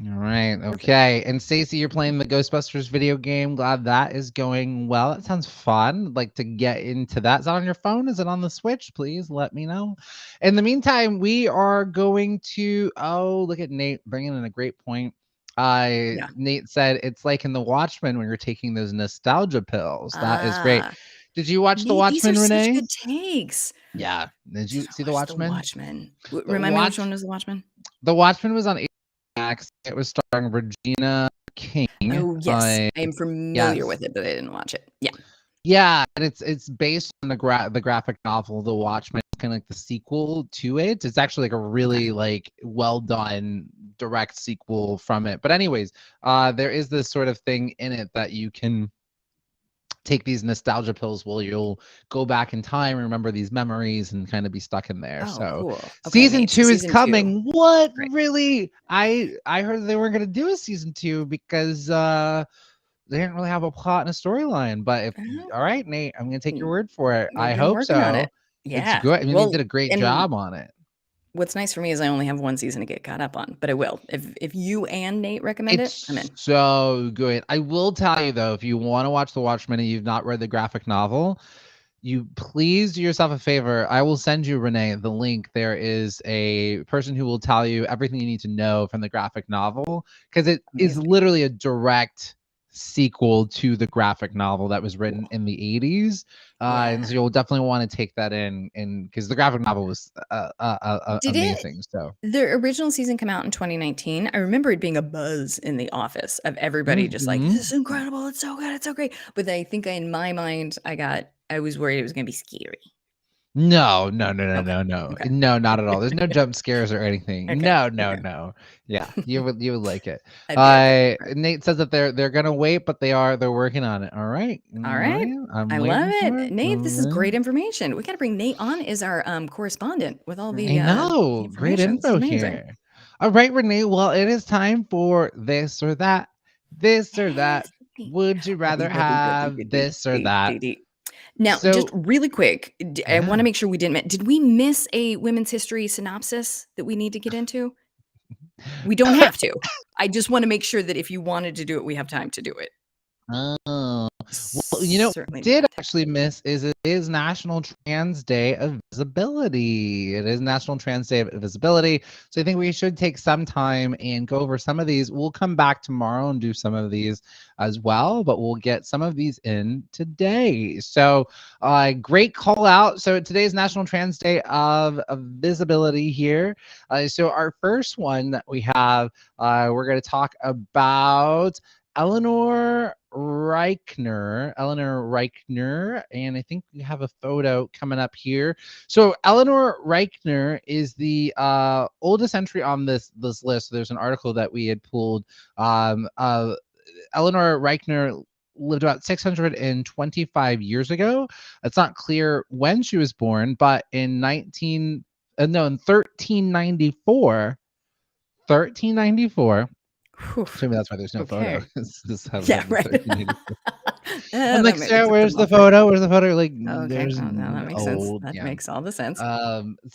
all right. Perfect. Okay. And Stacey, you're playing the Ghostbusters video game. Glad that is going well. That sounds fun. I'd like to get into that. Is that on your phone? Is it on the Switch? Please let me know. In the meantime, we are going to. Oh, look at Nate bringing in a great point. Yeah. Nate said it's like in The Watchmen when you're taking those nostalgia pills. That is great. Ah. Did you watch The Nate, these are Watchmen, such Renee? good takes. Yeah. Did Did you I see The watch The Watchmen? Watchmen? The Remind me which Watch one was The Watchmen? The Watchmen was on Max. It was starring Regina King. Oh, yes. I am familiar Yes. with it, but I didn't watch it. Yeah. Yeah, and it's based on the graphic novel The Watchmen. It's kind of like the sequel to it. It's actually like a Okay. really like well done direct sequel from it. But anyways, there is this sort of thing in it that you can take these nostalgia pills where you'll go back in time, remember these memories, and kind of be stuck in there. Oh, So cool. Okay, season Nate. So 2 is season 2. coming. What Great. really? I heard they weren't gonna do a season 2 because they didn't really have a plot and a storyline. But if Uh, all right, Nate, I'm gonna take your mm, word for it. they've I been hope working on so. it. It's Yeah. good. I mean, they did Well, a great and job on it. what's nice for me is I only have one season to get caught up on, but I will. If you and Nate recommend it, I'm It's in. so good. I will tell you though, if you want to watch The Watchmen and you've not read the graphic novel, you please do yourself a favor. I will send you, Renee, the link. There is a person who will tell you everything you need to know from the graphic novel because it is Amazing. literally a direct sequel to the graphic novel that was written Cool. in the 80s. And Yeah. so you'll definitely want to take that in and because the graphic novel was Did it amazing. So the original season come out in 2019? I remember it being a buzz in the office of everybody just like, "This mhm. is incredible. It's so good. It's so great." But I think in my mind, I was worried it was gonna be scary. No, no, no, no, Okay. no, no. Okay. No, not at all. There's no jump scares or anything. Okay. No, no, Okay. no. Yeah, you would like it. I'd be okay. Alright. Nate says that they're gonna wait, but they're working on it. All right. All All right. right. I'm I love waiting for it. it. Nate, this is great information. We gotta bring Nate on as our, correspondent with all I the know. Great information. This is info amazing. here. All right, Renee. Well, it is time for this or that. This or that. Would you rather have this or that? Now, just So really quick, I yeah. wanna make sure we didn't did we miss a women's history synopsis that we need to get into? We don't have to. I just wanna make sure that if you wanted to do it, we have time to do it. Oh, well, Certainly do did that. actually miss is it is National Trans Day of Visibility. It is National Trans Day of Visibility. So I think we should take some time and go over some of these. We'll come back tomorrow and do some of these as well, but we'll get some of these in today. So great call out. So today's National Trans Day of Visibility here. So our first one that we have, we're going to talk about Eleanor Reichner, and I think we have a photo coming up here. So Eleanor Reichner is the oldest entry on this list. There's an article that we had pulled. Eleanor Reichner lived about 625 years ago. It's not clear when she was born, but in 1394. 1394. Whew. Maybe that's why there's no photo. Okay. This has Yeah, been right. 1384. I'm like, That makes Sarah, it where's the muffler. photo? Where's the photo? Like, Okay, there's well, now that makes sense. old, That yeah. makes all the sense. So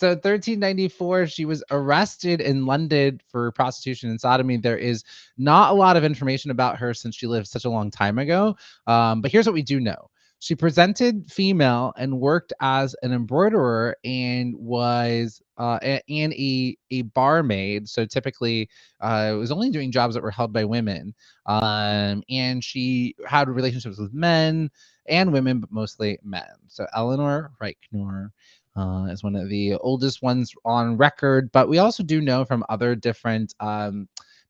1394, she was arrested in London for prostitution and sodomy. There is not a lot of information about her since she lived such a long time ago. But here's what we do know. She presented female and worked as an embroiderer and was and a barmaid. So typically, was only doing jobs that were held by women. And she had relationships with men and women, but mostly men. So Eleanor Reichner is one of the oldest ones on record, but we also do know from other different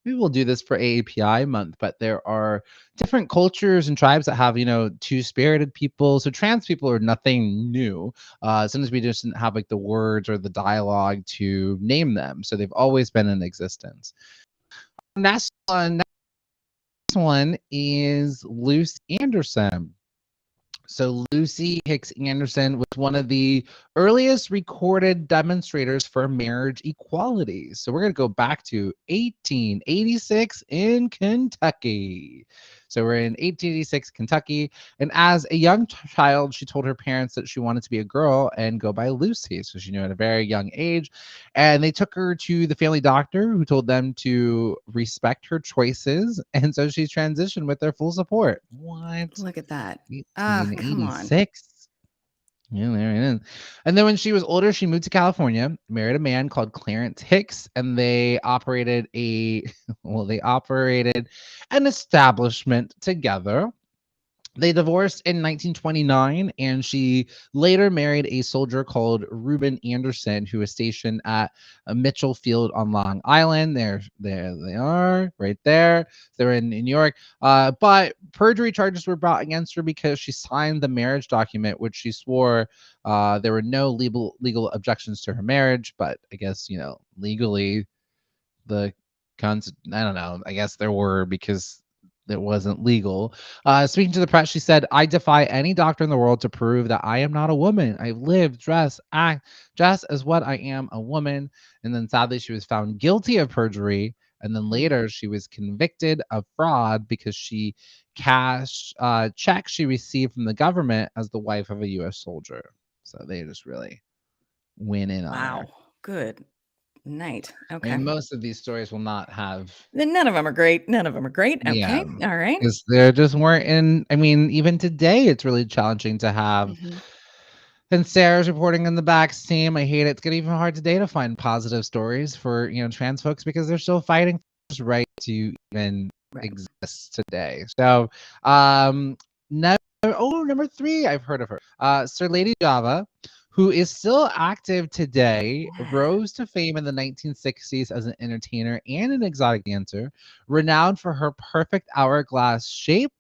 maybe we'll do this for AAPI month, but there are different cultures and tribes that have, two-spirited people. So trans people are nothing new. Sometimes we just didn't have like the words or the dialogue to name them. So they've always been in existence. Next one is Lucy Anderson. So Lucy Hicks Anderson was one of the earliest recorded demonstrators for marriage equality. So we're going to go back to 1886 in Kentucky. So we're in 1886 Kentucky. And as a young child, she told her parents that she wanted to be a girl and go by Lucy. So she knew at a very young age. And they took her to the family doctor who told them to respect her choices. And so she transitioned with their full support. What? Look at that. Come on. 1886. Yeah, there it is. And then when she was older, she moved to California, married a man called Clarence Hicks, and they operated an establishment together. They divorced in 1929, and she later married a soldier called Reuben Anderson, who was stationed at Mitchell Field on Long Island. There they are, right there. They're in New York. But perjury charges were brought against her because she signed the marriage document, which she swore there were no legal objections to her marriage. But I guess, legally, I don't know. I guess there were because it wasn't legal. Speaking to the press, she said, "I defy any doctor in the world to prove that I am not a woman. I live, dress, act just as what I am, a woman." And then sadly, she was found guilty of perjury. And then later, she was convicted of fraud because she cashed checks she received from the government as the wife of a U.S. soldier. So they just really went in on her. Wow. Good night. Okay. And most of these stories will not have. Then none of them are great. Okay. Yeah. All right. Because there just weren't in. I mean, even today, it's really challenging to have. And Sarah's reporting in the backs team. I hate it. It's getting even hard today to find positive stories for trans folks because they're still fighting for this right to even exist today. So, number 3, I've heard of her. Sir Lady Java, who is still active today, rose to fame in the 1960s as an entertainer and an exotic dancer, renowned for her perfect hourglass shape.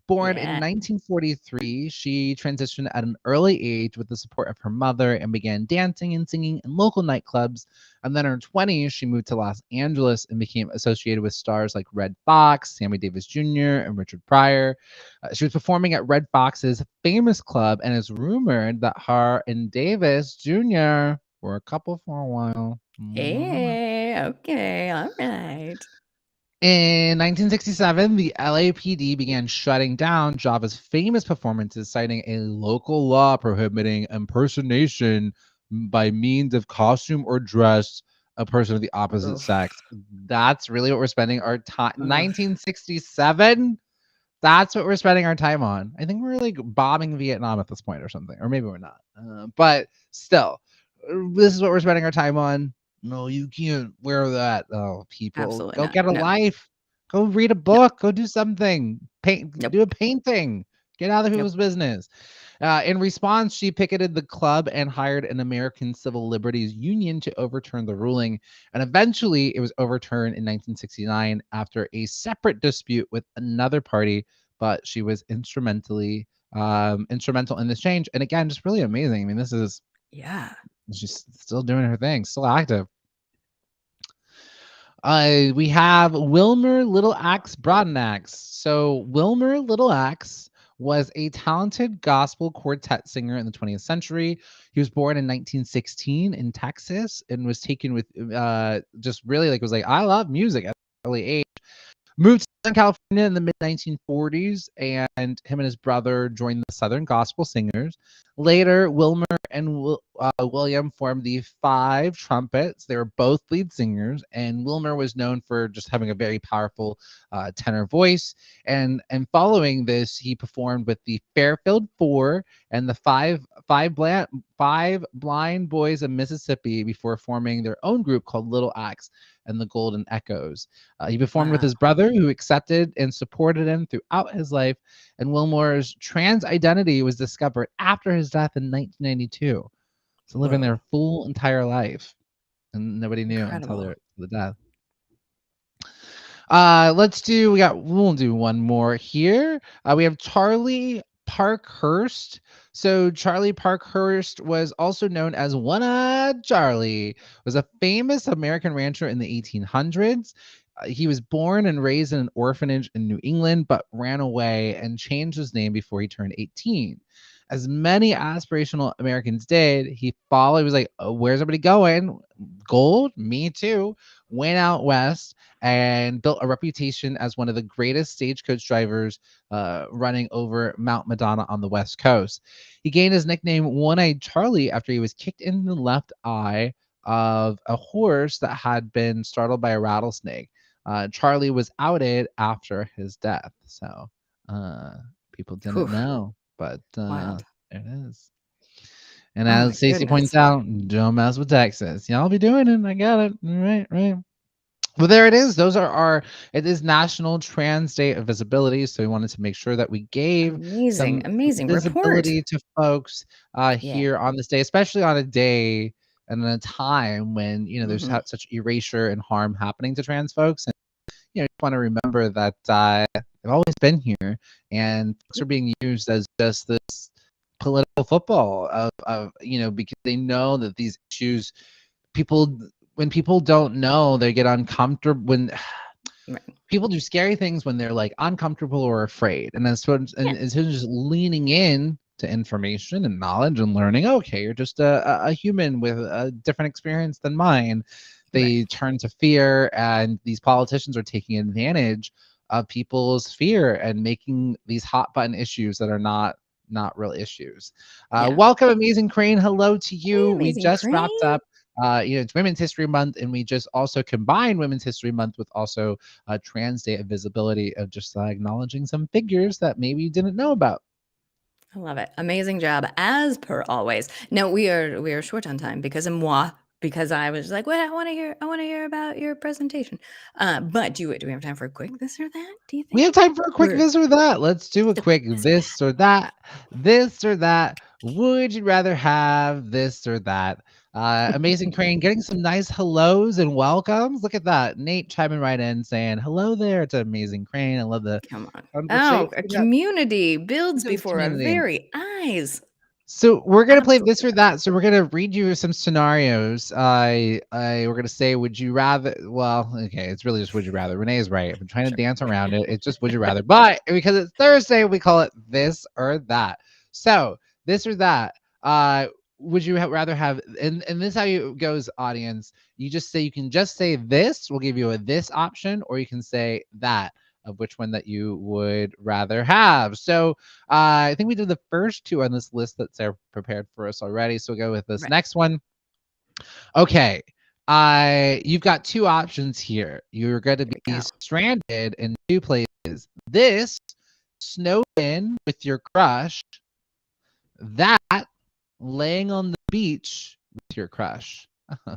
Born in 1943, she transitioned at an early age with the support of her mother and began dancing and singing in local nightclubs. And then in her 20s, she moved to Los Angeles and became associated with stars like Red Fox, Sammy Davis Jr., and Richard Pryor. She was performing at Red Fox's Famous Club, and it's rumored that her and Davis Jr. were a couple for a while. Hey, okay, all right. In 1967, the LAPD began shutting down Java's famous performances, citing a local law prohibiting impersonation by means of costume or dress a person of the opposite sex. That's really what we're spending our time. 1967. That's what we're spending our time on. I think we're like bombing Vietnam at this point or something, or maybe we're not. But still, this is what we're spending our time on. No, you can't wear that. Oh, people, Absolutely go not. get a No. life. Go read a book. Go do something. Paint. Do a painting. Get out of people's business. In response, she picketed the club and hired an American Civil Liberties Union to overturn the ruling. And eventually, it was overturned in 1969 after a separate dispute with another party. But she was instrumental in this change. And again, just really amazing. I mean, this is she's still doing her thing, still active. We have Wilmer Little Axe Broadenaxe. So Wilmer Little Axe was a talented gospel quartet singer in the 20th century. He was born in 1916 in Texas and was taken with just really was like, I love music at an early age. Moved to Southern California in the mid-1940s, and him and his brother joined the Southern Gospel Singers. Later, Wilmer and William formed the Five Trumpets. They were both lead singers, and Wilmer was known for just having a very powerful tenor voice. And following this, he performed with the Fairfield Four and the Five Blind Boys of Mississippi before forming their own group called Little Axe and the Golden Echoes. He performed with Wow. his brother, who accepted and supported him throughout his life. And Wilmore's trans identity was discovered after his death in 1992. So living Whoa. their full entire life, and nobody knew until Incredible. the death. We'll do one more here. We have Charlie Parkhurst. So Charlie Parkhurst was also known as One-Eyed Charlie, was a famous American rancher in the 1800s. He was born and raised in an orphanage in New England, but ran away and changed his name before he turned 18. As many aspirational Americans did, he was like, oh, where's everybody going? Gold? Me too. Went out west and built a reputation as one of the greatest stagecoach drivers running over Mount Madonna on the West Coast. He gained his nickname One-Eyed Charlie after he was kicked in the left eye of a horse that had been startled by a rattlesnake. Charlie was outed after his death. So people didn't Whew. know, but Wild. there it is. And Oh my as Stacey points goodness. out, don't mess with Texas. Y'all be doing it. I got it. Right. Well, there it is. It is National Trans Day of Visibility. So we wanted to make sure that we gave some Amazing report. visibility to folks Yeah. here on this day, especially on a day and in a time when, there's Mhm. such erasure and harm happening to trans folks. And, you want to remember that they've always been here, and folks are being used as just this political football of because they know that these issues, when people don't know, they get uncomfortable. When Right. people do scary things when they're like uncomfortable or afraid, and instead Yeah. of just leaning in to information and knowledge and learning, okay, you're just a human with a different experience than mine, they turn to fear, and these politicians are taking advantage of people's fear and making these hot button issues that are not real issues. Yeah. Welcome, Amazing Crane. Hello to you. We Amazing just wrapped Crane. up. It's Women's History Month, and we just also combined Women's History Month with also Trans Day of Visibility, of just acknowledging some figures that maybe you didn't know about. I love it. Amazing job, as per always. No, we are short on time because I was like, "What I want to hear about your presentation." But do we have time for a quick this or that? Do you think We have time for a quick this or that. Let's do a quick this or that. This or that. Would you rather have this or that? Amazing Crane getting some nice hellos and welcomes. Look at that. Nate chiming right in saying hello there to Amazing Crane. I love the Come on. conversation. Oh, a community builds Builds before our community. very eyes. So we're gonna play Absolutely. this or that. So we're gonna read you some scenarios. We're gonna say, would you rather? Well, okay, it's really just would you rather. Renee is right. I've been trying to dance around it. It's just would you rather. But because it's Thursday, we call it this or that. So this or that. Would you rather have? And this is how it goes, audience. You can just say this. We'll give you a this option, or you can say that, of which one that you would rather have. So I think we did the first two on this list that's prepared for us already. So we'll go with this next one. Okay. You've got two options here. You're going to be stranded in two places. This, snowed in with your crush. That, laying on the beach with your crush.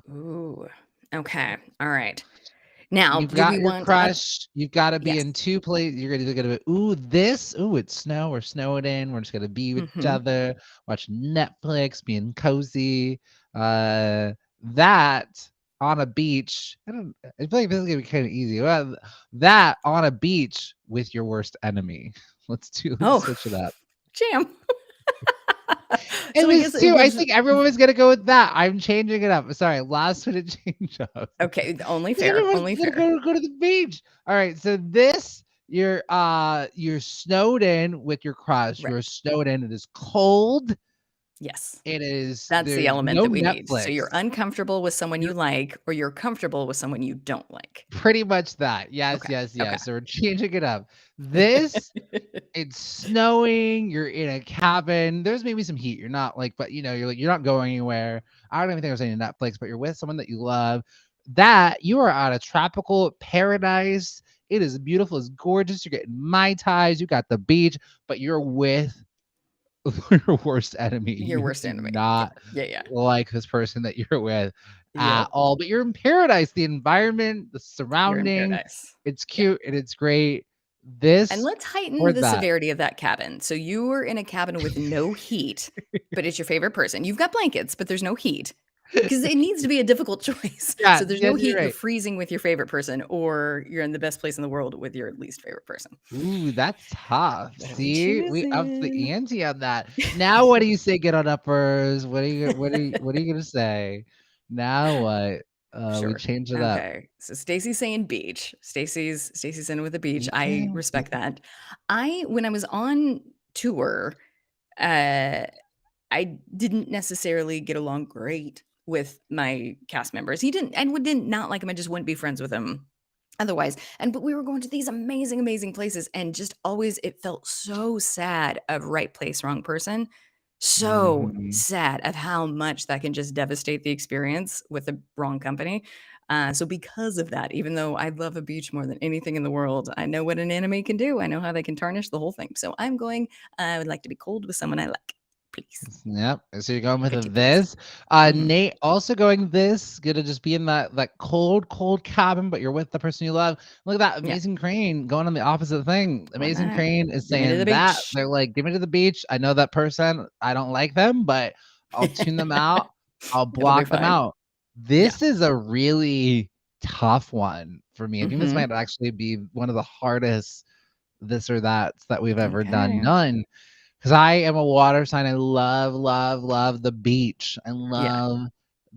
Ooh. Okay. All right. Now, You've got your crush. You've got to be in two places. You're going to go, it's snow. We're snowed in. We're just going to be with each other, watch Netflix, being cozy. That on a beach. I feel like this is going to be kind of easy. Well, that on a beach with your worst enemy. Let's switch it up. Jam. So I think everyone was gonna go with that. I'm changing it up. Sorry, last minute change up. Okay, only fair. Only fair. Go to the beach. All right. So this, you're snowed in with your crush. You're snowed in. It is cold. Yes. It is That's the there's element no that we need. So Netflix. you're uncomfortable with someone you You're like, or you're comfortable with someone you don't like. pretty much that. Yes, Okay. yes, Okay. yes. So we're changing it up. This, it's snowing, you're in a cabin. There's maybe some heat. You're not like, but you're like, you're not going anywhere. I don't even think I was saying Netflix, but you're with someone that you love. That you are at a tropical paradise. It is beautiful, it's gorgeous. You're getting Mai Tais, you got the beach, but you're with your worst enemy. Your You worst do enemy. not Yeah. Yeah. like this person that you're with at Yep. all, but you're in paradise. The environment, the You're in surrounding, paradise. it's Yeah. cute and it's great. And This let's heighten or the that. severity of that cabin. So you were in a cabin with no heat, but it's your favorite person. You've got blankets, but there's no heat. Because it needs to be a difficult choice. Yeah, So there's no yes, you're heat, you're right. freezing with your favorite person, or you're in the best place in the world with your least favorite person. Ooh, that's tough. What are we See, we upped the choosing? ante on that. Now, what do you say? Get on uppers. What are you gonna say? Now what? We Sure. change it up. Okay. So Stacy's saying beach. Stacy's in with the beach. I Yeah. respect that. When I was on tour, uh I didn't necessarily get along great with my cast members. I did not like him. I just wouldn't be friends with him otherwise. But we were going to these amazing, amazing places, and just always it felt so sad of right place, wrong person. So Mhm. sad of how much that can just devastate the experience with the wrong company. So because of that, even though I love a beach more than anything in the world, I know what an anime can do. I know how they can tarnish the whole thing. So I would like to be cold with someone I like. Please. Yep. So you're going with a Pretty please. this. Mhm. Nate also going this. Gonna just be in that cold cabin, but you're with the person you love. Look at that Yeah. Amazing Crane going on the opposite thing. Why Amazing not? Crane is Give me to the saying that beach. they're like, give me to the beach. I know that person. I don't like them, but I'll tune them out. I'll It'll be block them fine. out. Yeah. This is a really tough one for me. I think this Mhm. might actually be one of the hardest this or that's that we've ever done. Okay. None. Because I am a water sign. I love, love, love the beach. I Yeah. love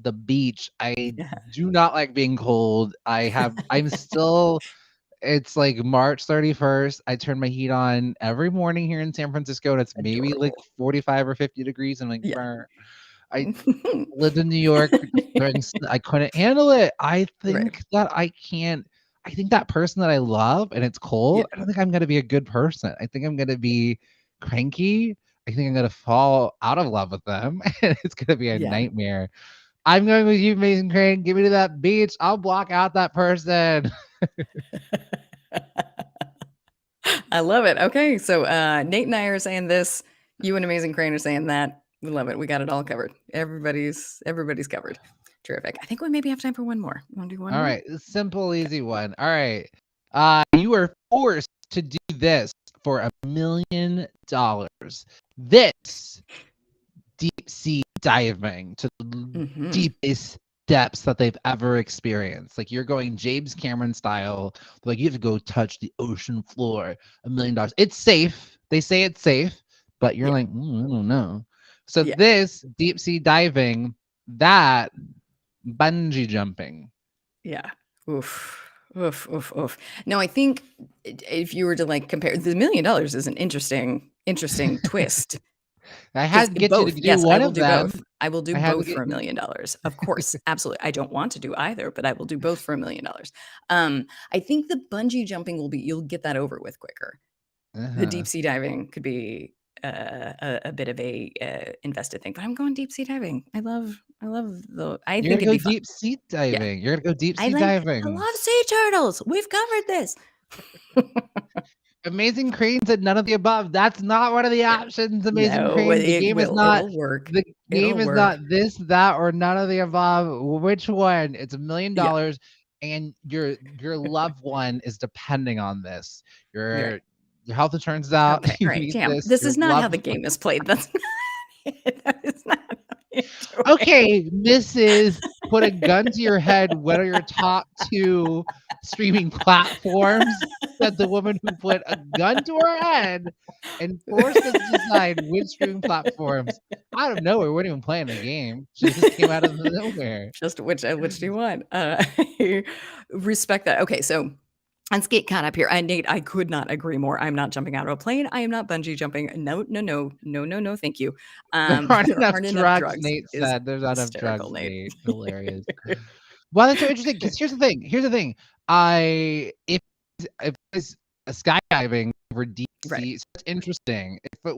the beach. I Yeah. do not like being cold. I'm still, it's like March 31st. I turn my heat on every morning here in San Francisco, and it's maybe like Adorable. 45 or 50 degrees. I'm like, Yeah. "Brr." I lived in New York I couldn't handle it. Right. I think that person that I love and it's Yeah. cold, I don't think I'm gonna be a good person. I think I'm gonna be cranky. I think I'm gonna fall out of love with them, and it's gonna be a Yeah. nightmare. I'm going with you, Mason Crane. Give me to that beach. I'll block out that person. I love it. Okay. So Nate and I are saying this. You and Amazing Crane are saying that. We love it. We got it all covered. Everybody's covered. Terrific. I think we maybe have time for one more. You want to do one All more? right, simple, easy one. All right. You are forced to do this for $1 million. This deep sea diving to the Mm-hmm. deepest depths that they've ever experienced. Like you're going James Cameron style. Like you have to go touch the ocean floor. $1 million. It's safe. They say it's safe, but you're Yeah. like, I don't know. So Yeah. this deep sea diving, that bungee jumping. Yeah. Oof. Oof. Oof. Oof. No, I think if you were to like compare, the $1 million is an interesting twist. I had to get you to Both. do Yes, I one will of do both. them. I will do I had to both get for $1 million. Of course, absolutely. I don't want to do either, but I will do both for $1 million. I think the bungee jumping you'll get that over with quicker. The deep sea diving could be a bit of a invested thing, but I'm going deep sea diving. I You're think gonna it'd go be fun. deep sea Yeah. diving. You're gonna go deep I sea diving. love sea turtles. We've covered this. Amazing Crane said none of the above. That's not one of the options, Amazing No, Crane. The it game is will. not It'll work. the game It'll is work. not this, that, or none of the above. Which one? It's $1 Yeah. million, and your loved one is depending on this. Right. Your health insurance is out. Okay. You All right. need Damn. this. This Your is not how the loved game is played. That's not it. That is not how you do it. Okay, Mrs. Put a gun to your head. What are your top two streaming platforms? Said the woman who put a gun to her head and forced us to decide which streaming platforms. Out of nowhere, we weren't even playing the game. She just came out of nowhere. Just which do you want? I respect that. Okay, so Let's get caught up here. And Nate, I could not agree more. I'm not jumping out of a plane. I am not bungee jumping. No, no, no, no, no, no. Thank you. There aren't There enough aren't enough drugs, drugs. Nate Is said. There's not enough hysterical, drugs, Nate. Nate. Hilarious. Well, that's so interesting. 'Cause here's the thing. Here's the thing. If it's skydiving over deep Right. sea, so it's interesting. If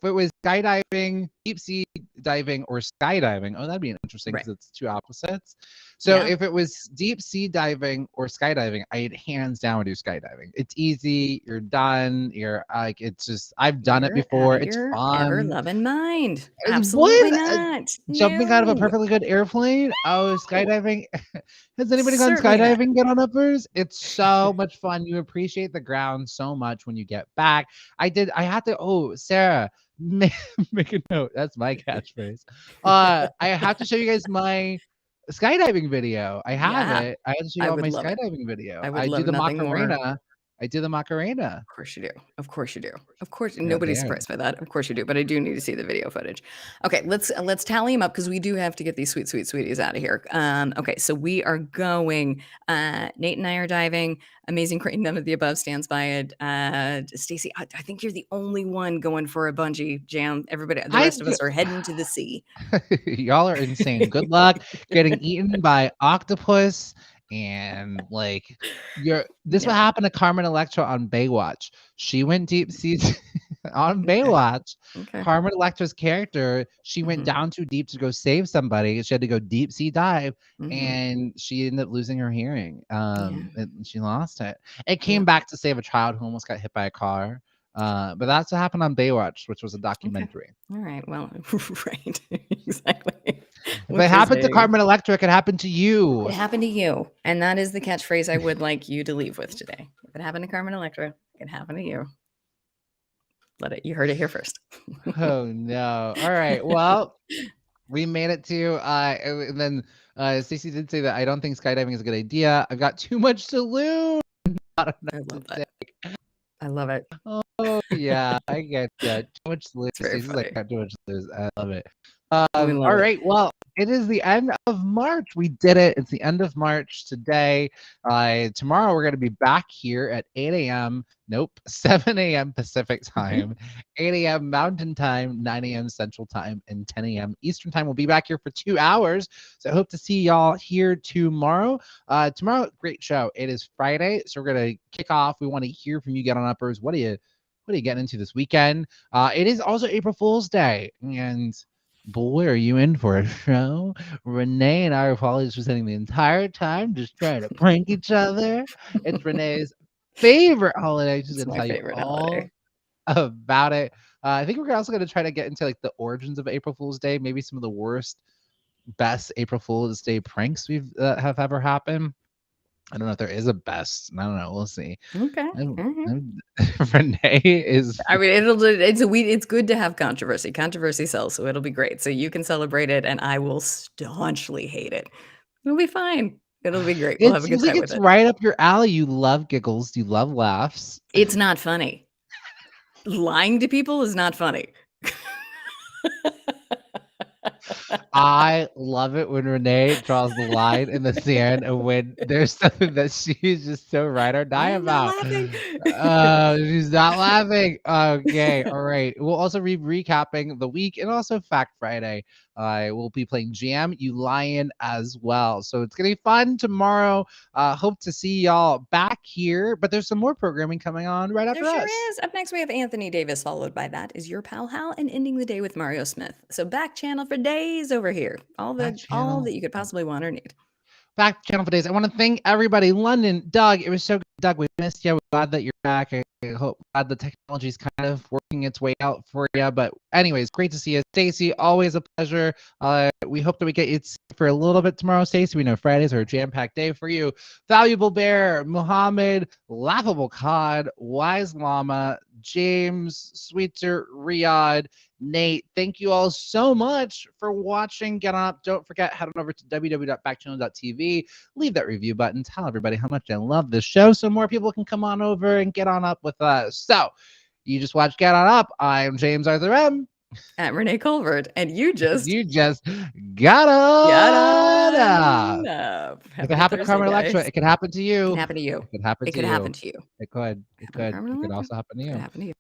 it was skydiving, deep sea diving, or skydiving, oh, that'd be interesting Right. because it's two opposites. So Yeah. if it was deep sea diving or skydiving, I'd hands down do skydiving. It's easy. You're done. You're like, it's just I've done it You're before. out of It's your fun. ever-loving mind. What? Absolutely not. Jumping out of a No. perfectly good airplane? Oh, skydiving. Has anybody gone Certainly not. skydiving, get on uppers? It's so much fun. You appreciate the ground so much when you get back. I had to, oh, Sarah, make a note. That's my catchphrase. I have to show you guys my skydiving video. I have Yeah. it. I have to show I you all would my love it. skydiving video. I would I do love the nothing more. Macarena. I do the Macarena. Of course you do. Of course you do. Of course, Yeah, nobody's damn. surprised by that. Of course you do, but I do need to see the video footage. Okay, let's tally them up because we do have to get these sweet, sweet sweeties out of here. Okay, so we are going. Nate and I are diving. Amazing Crane, none of the above stands by it. Stacy, I think you're the only one going for a bungee jam. Everybody, the rest of us are heading to the sea. Y'all are insane. Good luck getting eaten by octopus and like this Yeah. what happened to Carmen Electra on Baywatch. She went deep sea on Okay. Baywatch. Okay. Carmen Electra's character, she went Mhm. down too deep to go save somebody. She had to go deep sea dive Mhm. and she ended up losing her hearing. And she lost it. It came Yeah. back to save a child who almost got hit by a car. But that's what happened on Baywatch, which was a documentary. All right. Well, right. Exactly. If it happened to Carmen Electra, it could happen to you. It happened to you. And that is the catchphrase I would like you to leave with today. If it happened to Carmen Electra, it can happen to you. You heard it here first. Oh no. All right. Well, we made it to and then Stacey did say that I don't think skydiving is a good idea. I've got too much to lose. I love that. I love it. Oh yeah, I get that. Too much to lose. It's very Stacey's like, funny. got too much to lose. I love it. We All love it. right. Well, it is the end of March. We did it. It's the end of March today. Tomorrow we're going to be back here at 8 a.m. Nope, 7 a.m. Pacific time, 8 a.m. Mountain time, 9 a.m. Central time, and 10 a.m. Eastern time. We'll be back here for 2 hours. So I hope to see y'all here tomorrow. Tomorrow, great show. It is Friday, so we're going to kick off. We want to hear from you, Get On Uppers. What are you getting into this weekend? It is also April Fool's Day, and boy, are you in for a show. Renee and I are probably just spending the entire time just trying to prank each other. It's Renee's favorite holiday. She's going to tell you all about it. I think we're also going to try to get into like the origins of April Fool's Day, maybe some of the best April Fool's Day pranks we've have ever happened. I don't know if there is a best. I don't know. We'll see. Okay. Renee is. I mean, it's good to have controversy. Controversy sells, so it'll be great. So you can celebrate it, and I will staunchly hate it. It'll be fine. It'll be great. We'll have a good time with it. It's right up your alley. You love giggles. You love laughs. It's not funny. Lying to people is not funny. I love it when Renee draws the line in the sand and when there's something that she's just so ride or die about. She's not laughing. Okay, all right. We'll also be recapping the week and also Fact Friday. We'll be playing Jam You Lion as well. So it's gonna be fun tomorrow. Hope to see y'all back here. But there's some more programming coming on right after us. There sure is. Up next, we have Anthony Davis. Followed by that is Your Pal Hal, and ending the day with Mario Smith. So Backchannel for days over here. All that you could possibly want or need. Backchannel for days. I want to thank everybody. London, Doug, it was so good. Doug, we missed you. We're glad that you're back. I hope glad the technology is kind of working its way out for you. But anyways, great to see you. Stacey, always a pleasure. We hope that we get you for a little bit tomorrow, Stacey. We know Fridays are a jam-packed day for you. Valuable Bear, Muhammad, Laughable Cod, Wise Llama, James, Sweetser, Riyadh, Nate, thank you all so much for watching. Get on up. Don't forget, head on over to www.backchannel.tv. Leave that review button. Tell everybody how much they love this show so more people can come on over and get on up with us. So, you just watched Get On Up. I'm James Arthur M. at Renee Colbert, and you just You just got on got up. on up. It Have a could good happen to Thursday, Carmen Electra. guys. It could happen to It you. can happen to you. It could happen It to could you. happen to you. It could. It Happen to could. Carmen It could Electra. also happen to Could you. happen to you.